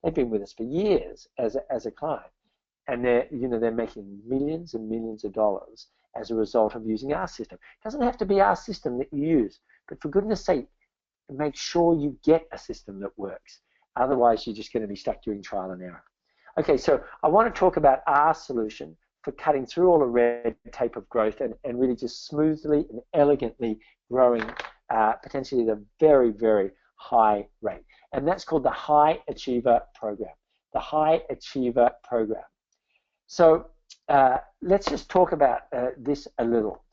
They've been with us for years as a client, and they're making millions and millions of dollars as a result of using our system. It doesn't have to be our system that you use, but for goodness sake, make sure you get a system that works. Otherwise, you're just going to be stuck doing trial and error. Okay, so I want to talk about our solution for cutting through all the red tape of growth and really just smoothly and elegantly growing potentially at a very, very high rate. And that's called the High Achiever Program. The High Achiever Program. So let's just talk about this a little.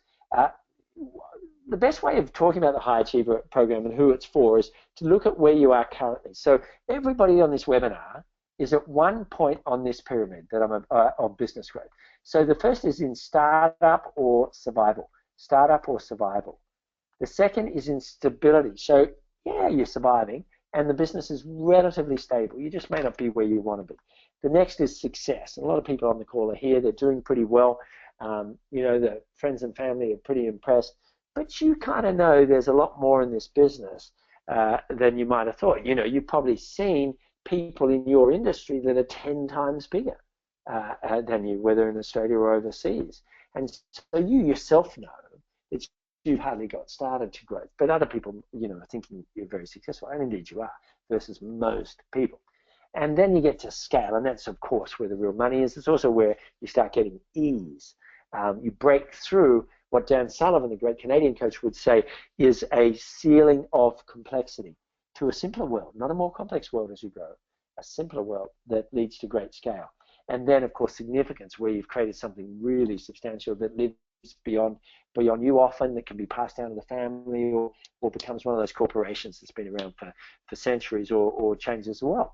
The best way of talking about the High Achiever Program and who it's for is to look at where you are currently. So everybody on this webinar is at one point on this pyramid that I'm of business growth. So the first is in startup or survival. Startup or survival. The second is in stability. So yeah, you're surviving and the business is relatively stable. You just may not be where you want to be. The next is success. A lot of people on the call are here. They're doing pretty well. The friends and family are pretty impressed. But you kind of know there's a lot more in this business than you might have thought. You've probably seen people in your industry that are 10 times bigger than you, whether in Australia or overseas. And so you yourself know that you've hardly got started to growth. But other people, are thinking you're very successful, and indeed you are, versus most people. And then you get to scale, and that's, of course, where the real money is. It's also where you start getting ease. You break through what Dan Sullivan, the great Canadian coach, would say is a ceiling of complexity to a simpler world, not a more complex world as you grow, a simpler world that leads to great scale. And then, of course, significance, where you've created something really substantial that lives beyond you often, that can be passed down to the family or becomes one of those corporations that's been around for centuries or changes the world.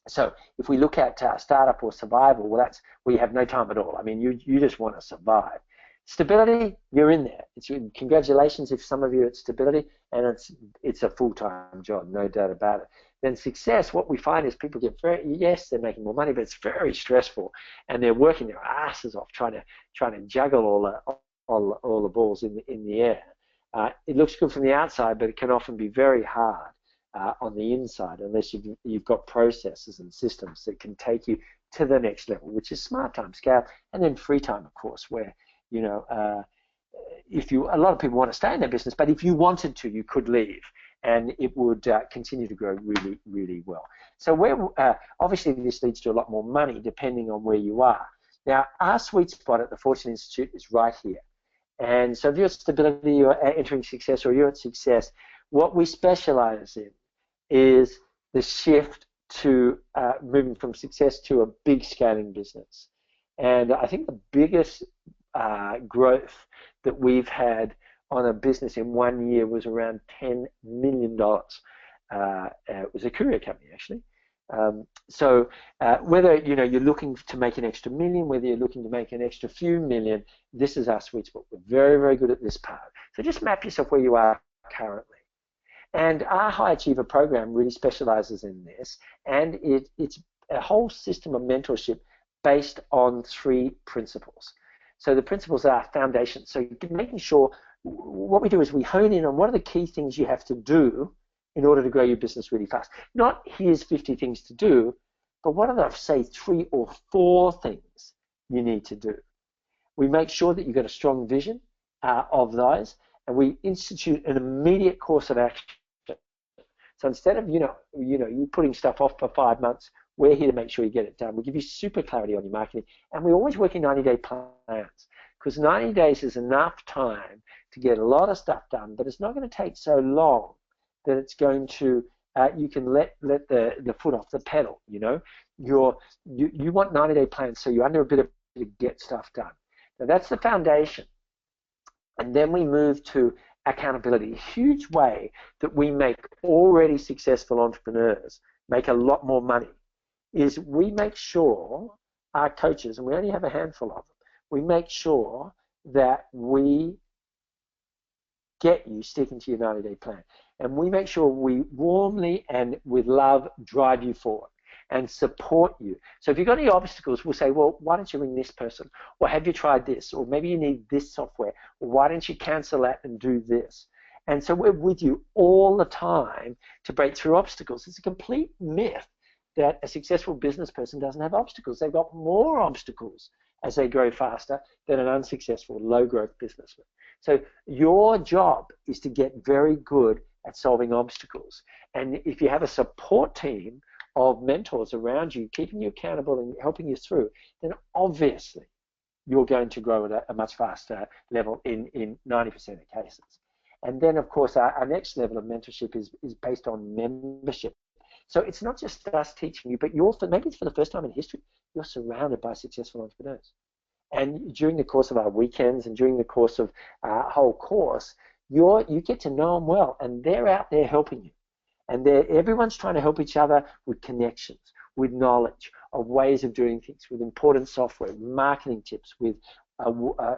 So if we look at startup or survival, well, that's where you have no time at all. I mean, you just want to survive. Stability, you're in there. Congratulations if some of you at stability, and it's a full-time job, no doubt about it. Then success, what we find is people get yes, they're making more money, but it's very stressful, and they're working their asses off trying to juggle all the balls in the air. It looks good from the outside, but it can often be very hard on the inside unless you've got processes and systems that can take you to the next level, which is smart time, scale, and then free time, of course, where a lot of people want to stay in their business, but if you wanted to, you could leave, and it would continue to grow really, really well. So obviously this leads to a lot more money depending on where you are. Now, our sweet spot at the Fortune Institute is right here. And so if you're at stability, you're entering success, or you're at success, what we specialize in is the shift to moving from success to a big scaling business. And I think the biggest growth that we've had on a business in 1 year was around $10 million. It was a courier company, actually. So whether you're looking to make an extra million, whether you're looking to make an extra few million, this is our sweet spot. We're very, very good at this part. So just map yourself where you are currently. And our High Achiever program really specializes in this, and it's a whole system of mentorship based on 3 principles. So the principles are foundation. So making sure, what we do is we hone in on what are the key things you have to do in order to grow your business really fast. Not here's 50 things to do, but what are the, say, 3 or 4 things you need to do. We make sure that you've got a strong vision of those, and we institute an immediate course of action. So instead of you putting stuff off for 5 months, we're here to make sure you get it done. We give you super clarity on your marketing, and we always work in 90-day plans, because 90 days is enough time to get a lot of stuff done, but it's not going to take so long that it's going to you can let the foot off the pedal. You want 90-day plans, so you're under a bit of to get stuff done. Now that's the foundation, and then we move to accountability. A huge way that we make already successful entrepreneurs make a lot more money is we make sure our coaches, and we only have a handful of them, we make sure that we get you sticking to your 90-day plan. And we make sure we warmly and with love drive you forward and support you. So if you've got any obstacles, we'll say, well, why don't you ring this person? Or have you tried this? Or maybe you need this software. Or why don't you cancel that and do this? And so we're with you all the time to break through obstacles. It's a complete myth that a successful business person doesn't have obstacles. They've got more obstacles as they grow faster than an unsuccessful, low-growth businessman. So your job is to get very good at solving obstacles. And if you have a support team of mentors around you, keeping you accountable and helping you through, then obviously you're going to grow at a much faster level in 90% of cases. And then, of course, our next level of mentorship is based on membership. So it's not just us teaching you, but maybe it's for the first time in history, you're surrounded by successful entrepreneurs. And during the course of our weekends and during the course of our whole course, you get to know them well, and they're out there helping you. And everyone's trying to help each other with connections, with knowledge, of ways of doing things, with important software, marketing tips, with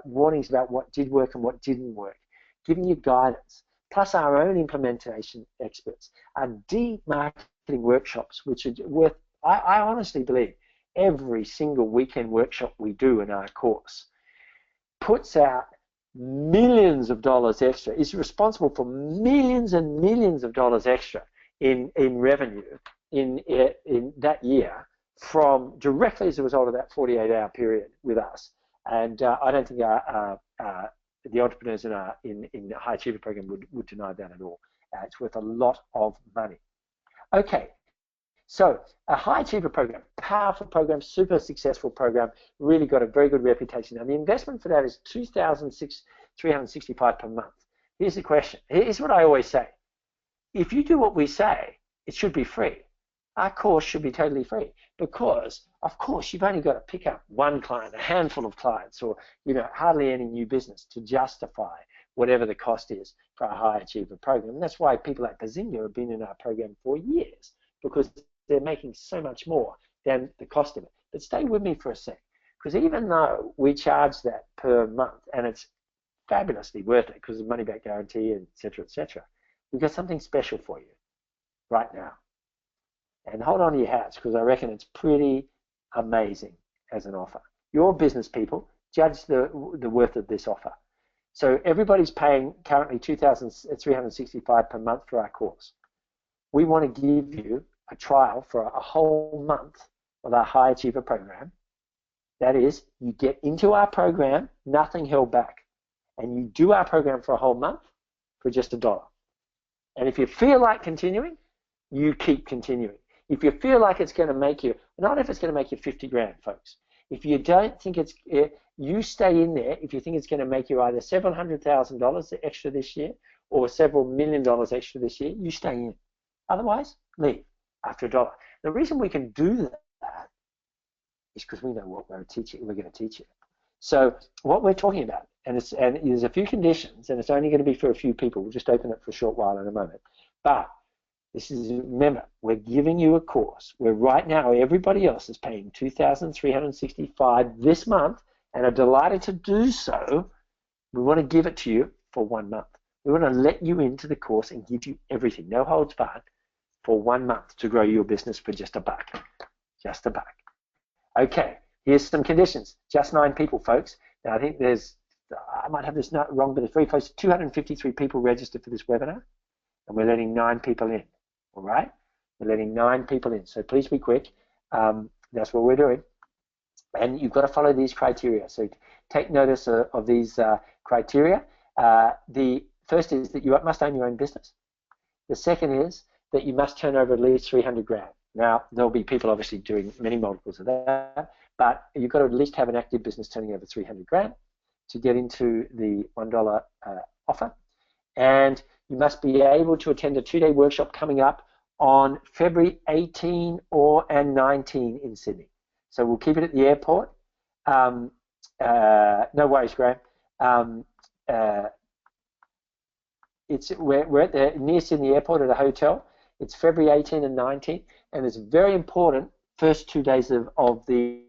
warnings about what did work and what didn't work, giving you guidance, plus our own implementation experts, our deep marketing workshops, which are worth, I honestly believe, every single weekend workshop we do in our course puts out millions of dollars extra, is responsible for millions and millions of dollars extra in revenue in that year from directly as a result of that 48-hour period with us. And I don't think the entrepreneurs in the High Achiever program would deny that at all. It's worth a lot of money. Okay, so a High Achiever program, powerful program, super successful program, really got a very good reputation. Now the investment for that is $2,365 per month. Here's the question. Here's what I always say. If you do what we say, it should be free. Our course should be totally free because, of course, you've only got to pick up one client, a handful of clients, or hardly any new business to justify whatever the cost is for a High Achiever program. And that's why people like Buzinga have been in our program for years, because they're making so much more than the cost of it. But stay with me for a sec, because even though we charge that per month, and it's fabulously worth it because of the money-back guarantee, et cetera, we've got something special for you right now. And hold on to your hats, because I reckon it's pretty amazing as an offer. Your business people judge the worth of this offer. So everybody's paying currently $2,365 per month for our course. We want to give you a trial for a whole month of our High Achiever program. That is, you get into our program, nothing held back, and you do our program for a whole month for just $1. And if you feel like continuing, you keep continuing. If you feel like it's going to make you, not if it's going to make you 50 grand, folks. If you don't think you stay in there if you think it's going to make you either several $100,000 extra this year or several $1 million extra this year, you stay in. Otherwise, leave after $1. The reason we can do that is because we know what we're going to teach you. So what we're talking about, and there's a few conditions, and it's only going to be for a few people. We'll just open it for a short while in a moment. But remember, we're giving you a course where right now everybody else is paying $2,365 this month and are delighted to do so. We want to give it to you for 1 month. We want to let you into the course and give you everything, no holds barred, for 1 month to grow your business for just $1. Just $1. Okay, here's some conditions. Just 9 people, folks. Now, I think I might have this wrong, but it's very close. 253 people registered for this webinar, and we're letting 9 people in. All right? We're letting 9 people in, so please be quick. That's what we're doing. And you've got to follow these criteria. So take notice of these criteria. The first is that you must own your own business. The second is that you must turn over at least 300 grand. Now, there'll be people obviously doing many multiples of that, but you've got to at least have an active business turning over 300 grand to get into the $1 offer. And you must be able to attend a 2-day workshop coming up on February 18 and 19 in Sydney. So we'll keep it at the airport. No worries, Graham. We're at near Sydney Airport at a hotel. It's February 18 and 19, and it's very important first 2 days of the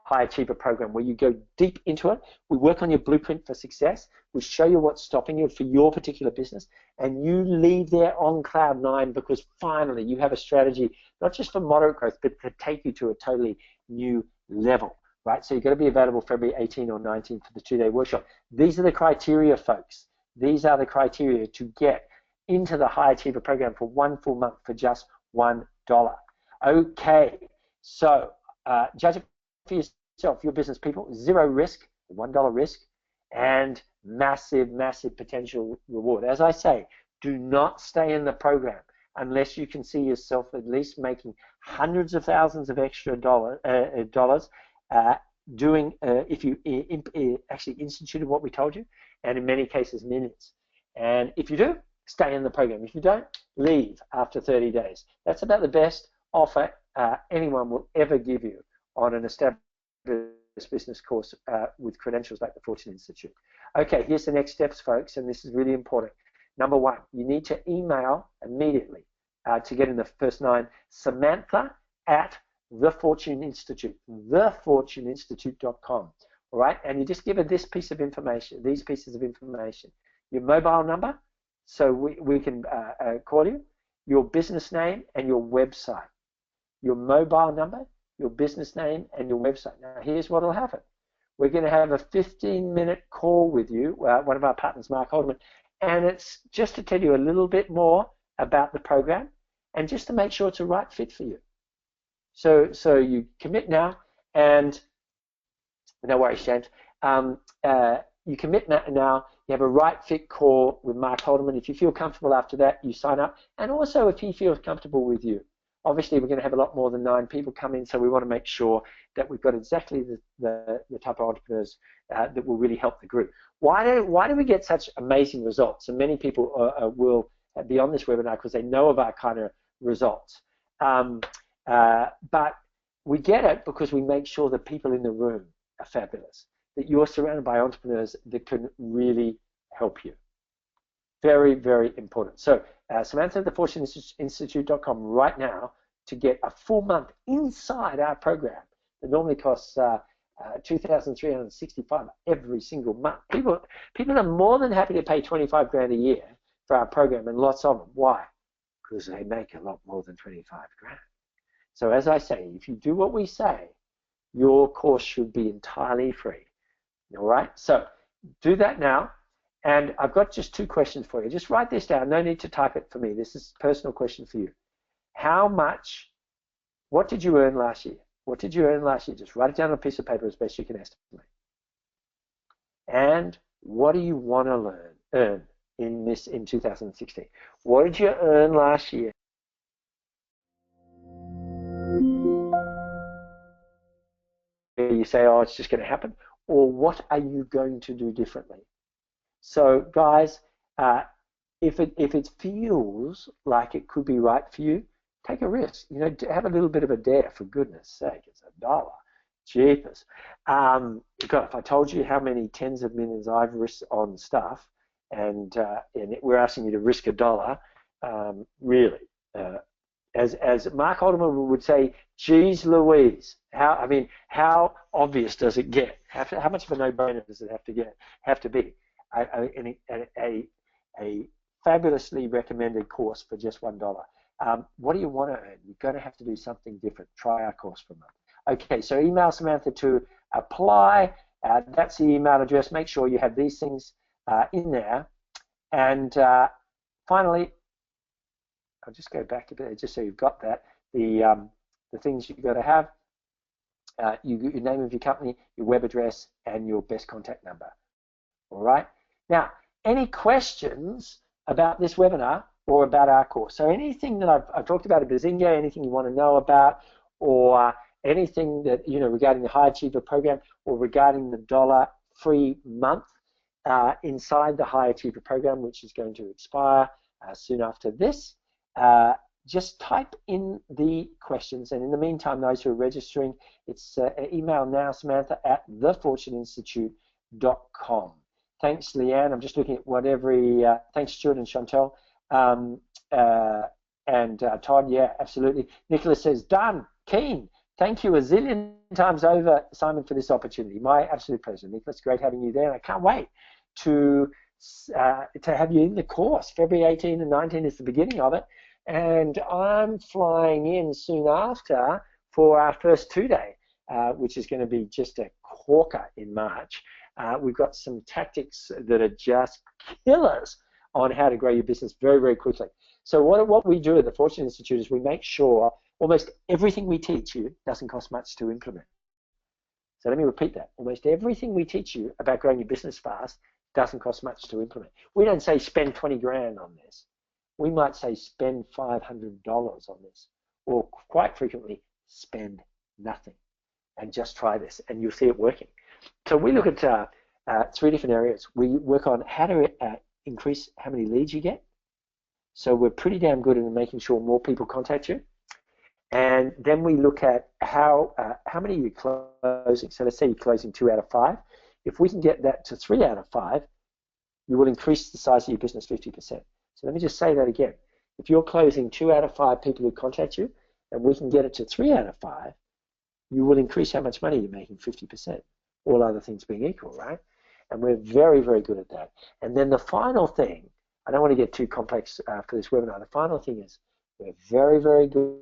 High Achiever program where you go deep into it. We work on your blueprint for success. We show you what's stopping you for your particular business, and you leave there on cloud 9 because finally you have a strategy not just for moderate growth but to take you to a totally new level, right? So you've got to be available February 18 or 19 for the 2-day workshop. These are the criteria, folks. These are the criteria to get into the High Achiever program for 1 full month for just $1. Okay, so judge it for yourself, your business people, zero risk, $1 risk, and massive, massive potential reward. As I say, do not stay in the program unless you can see yourself at least making hundreds of thousands of extra dollars doing, if you actually instituted what we told you, and in many cases millions. And if you do, stay in the program. If you don't, leave after 30 days. That's about the best offer anyone will ever give you on an established business course with credentials like the Fortune Institute. Okay, here's the next steps, folks, and this is really important. Number one, you need to email immediately to get in the first 9, Samantha at the Fortune Institute, thefortuneinstitute.com. All right, and you just give her this piece of information, these pieces of information, your mobile number, so we can call you, your business name, and your website. Your mobile number, your business name, and your website. Now, here's what will happen. We're going to have a 15-minute call with you, one of our partners, Mark Haldeman, and it's just to tell you a little bit more about the program and just to make sure it's a right fit for you. So you commit now, and no worries, James. You commit now, you have a right fit call with Mark Haldeman. If you feel comfortable after that, you sign up. And also if he feels comfortable with you. Obviously, we're going to have a lot more than 9 people come in, so we want to make sure that we've got exactly the type of entrepreneurs that will really help the group. Why do we get such amazing results? And many people will be on this webinar because they know of our kind of results. But we get it because we make sure the people in the room are fabulous, that you're surrounded by entrepreneurs that can really help you. Very, very important. So Samantha at thefortuneinstitute.com right now to get a full month inside our program that normally costs $2,365 every single month. People are more than happy to pay 25 grand a year for our program, and lots of them. Why? Because they make a lot more than 25 grand. So as I say, if you do what we say, your course should be entirely free. All right? So do that now. And I've got just 2 questions for you. Just write this down. No need to type it for me. This is a personal question for you. What did you earn last year? What did you earn last year? Just write it down on a piece of paper as best you can estimate. And what do you want to earn in 2016? What did you earn last year? You say, oh, it's just going to happen. Or what are you going to do differently? So guys, if it feels like it could be right for you, take a risk. You know, have a little bit of a dare, for goodness sake. It's $1. Jeepers. God, if I told you how many tens of millions I've risked on stuff, and we're asking you to risk $1, really. As Mark Haldeman would say, geez Louise, how obvious does it get? How much of a no-brainer does it have to be? A fabulously recommended course for just $1. What do you want to earn? You're going to have to do something different. Try our course for a month. Okay, so email Samantha to apply. That's the email address. Make sure you have these things in there. And finally, I'll just go back a bit just so you've got that. The things you've got to have, your name of your company, your web address, and your best contact number. All right. Now, any questions about this webinar or about our course? So anything that I've talked about at Buzinga, anything you want to know about, or anything that, regarding the High Achiever program or regarding the $1 free month inside the High Achiever program, which is going to expire soon after this, just type in the questions. And in the meantime, those who are registering, it's email now, Samantha at thefortuneinstitute.com. Thanks, Leanne. I'm just looking at what thanks, Stuart and Chantel. And Todd, yeah, absolutely. Nicholas says, done, keen. Thank you a zillion times over, Simon, for this opportunity. My absolute pleasure. Nicholas, great having you there. And I can't wait to have you in the course. February 18 and 19 is the beginning of it. And I'm flying in soon after for our first 2-day, which is going to be just a corker in March. We've got some tactics that are just killers on how to grow your business very, very quickly. So what we do at the Fortune Institute is we make sure almost everything we teach you doesn't cost much to implement. So let me repeat that. Almost everything we teach you about growing your business fast doesn't cost much to implement. We don't say spend 20 grand on this. We might say spend $500 on this, or quite frequently spend nothing and just try this and you'll see it working. So we look at 3 different areas. We work on how to increase how many leads you get. So we're pretty damn good at making sure more people contact you. And then we look at how many you're closing. So let's say you're closing 2 out of 5. If we can get that to 3 out of 5, you will increase the size of your business 50%. So let me just say that again. If you're closing 2 out of 5 people who contact you, and we can get it to 3 out of 5, you will increase how much money you're making 50%. All other things being equal, right? And we're very, very good at that. And then the final thing, I don't want to get too complex for this webinar. The final thing is we're very, very good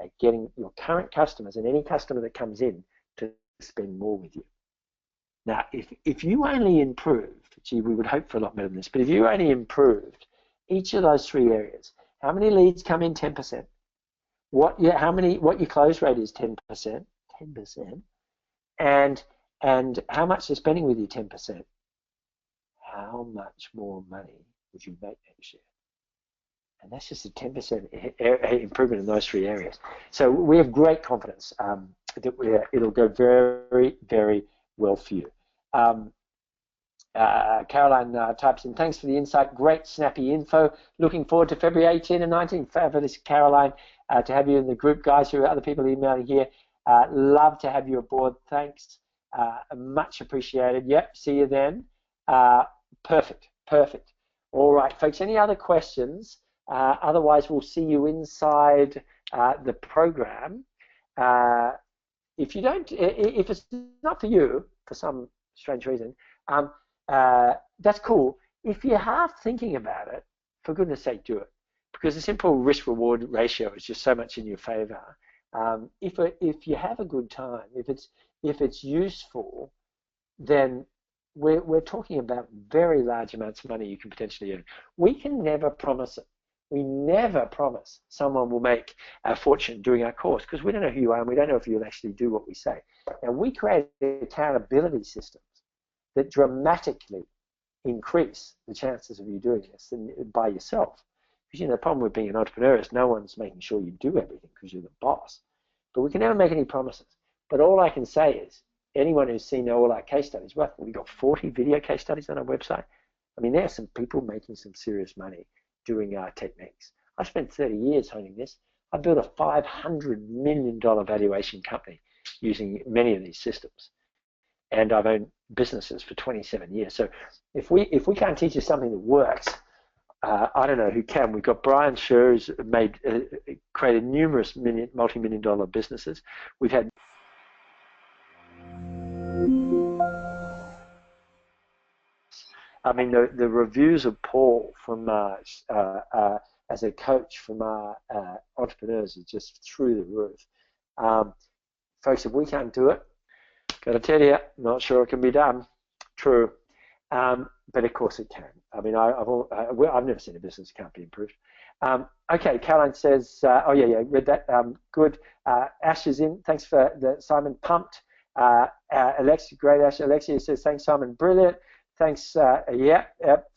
at getting your current customers and any customer that comes in to spend more with you. Now, if you only improved, gee, we would hope for a lot better than this, but if you only improved each of those 3 areas, how many leads come in? 10%. What your close rate is? 10%. 10%. And how much they're spending with you? 10%. How much more money would you make next year? And that's just a 10% improvement in those 3 areas. So we have great confidence that it'll go very, very well for you. Caroline types in, thanks for the insight, great snappy info. Looking forward to February 18 and 19. Fabulous, Caroline, to have you in the group. Guys, who are other people emailing here, love to have you aboard. Thanks, much appreciated. Yep, see you then. Perfect. All right, folks, any other questions? Otherwise, we'll see you inside the program. If it's not for you, for some strange reason, that's cool. If you're half thinking about it, for goodness sake, do it. Because the simple risk-reward ratio is just so much in your favor. If you have a good time, if it's useful, then we're talking about very large amounts of money you can potentially earn. We can never promise it. We never promise someone will make a fortune doing our course because we don't know who you are and we don't know if you'll actually do what we say. And we create accountability systems that dramatically increase the chances of you doing this by yourself. Because the problem with being an entrepreneur is no one's making sure you do everything because you're the boss. But we can never make any promises. But all I can say is anyone who's seen all our case studies, well, we've got 40 video case studies on our website. I mean, there are some people making some serious money doing our techniques. I spent 30 years honing this. I built a $500 million valuation company using many of these systems. And I've owned businesses for 27 years. So if we can't teach you something that works, I don't know who can. We've got Brian Scher, who's created numerous multi-million dollar businesses. We've had the reviews of Paul from as a coach from our entrepreneurs is just through the roof. Folks, if we can't do it, got to tell you, not sure it can be done. True, but of course it can. I mean, I've never seen a business that can't be improved. Okay, Caroline says, oh yeah, read that. Good. Ash is in. Thanks for the Simon pumped. Alexia, great Ash. Alexia says, thanks Simon, brilliant. Thanks.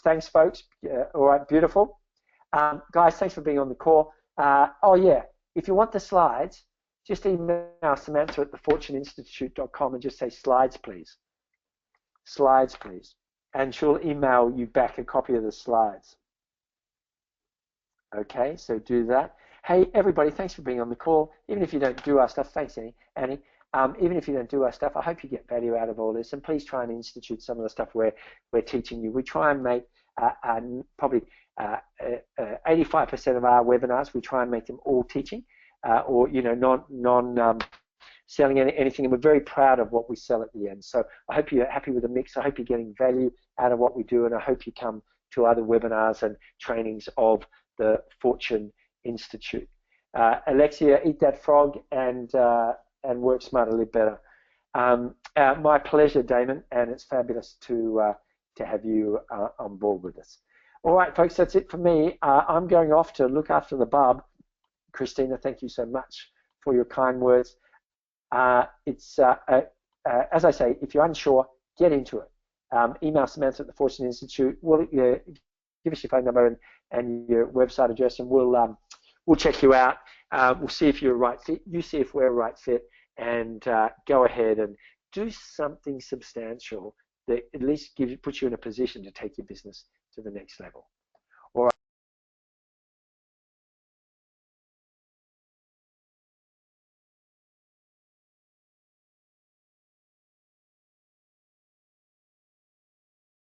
Thanks folks. All right, beautiful. Guys, thanks for being on the call. Oh yeah, if you want the slides, just email Samantha at thefortuneinstitute.com and just say slides, please. Slides, please. And she'll email you back a copy of the slides. Okay, so do that. Hey, everybody, thanks for being on the call. Even if you don't do our stuff, thanks, Annie. Even if you don't do our stuff, I hope you get value out of all this. And please try and institute some of the stuff we're teaching you. We try and make probably 85% of our webinars, we try and make them all teaching or, non selling anything. And we're very proud of what we sell at the end. So I hope you're happy with the mix. I hope you're getting value out of what we do. And I hope you come to other webinars and trainings of the Fortune Institute. Alexia, eat that frog and work smarter, live better. My pleasure, Damon, and it's fabulous to have you on board with us. All right, folks, that's it for me. I'm going off to look after the bub. Christina, thank you so much for your kind words. As I say, if you're unsure, get into it. Email Samantha at the Fortune Institute. We'll give us your phone number and your website address, and we'll check you out. We'll see if you're a right fit. You see if we're a right fit, and go ahead and do something substantial that at least puts you in a position to take your business to the next level.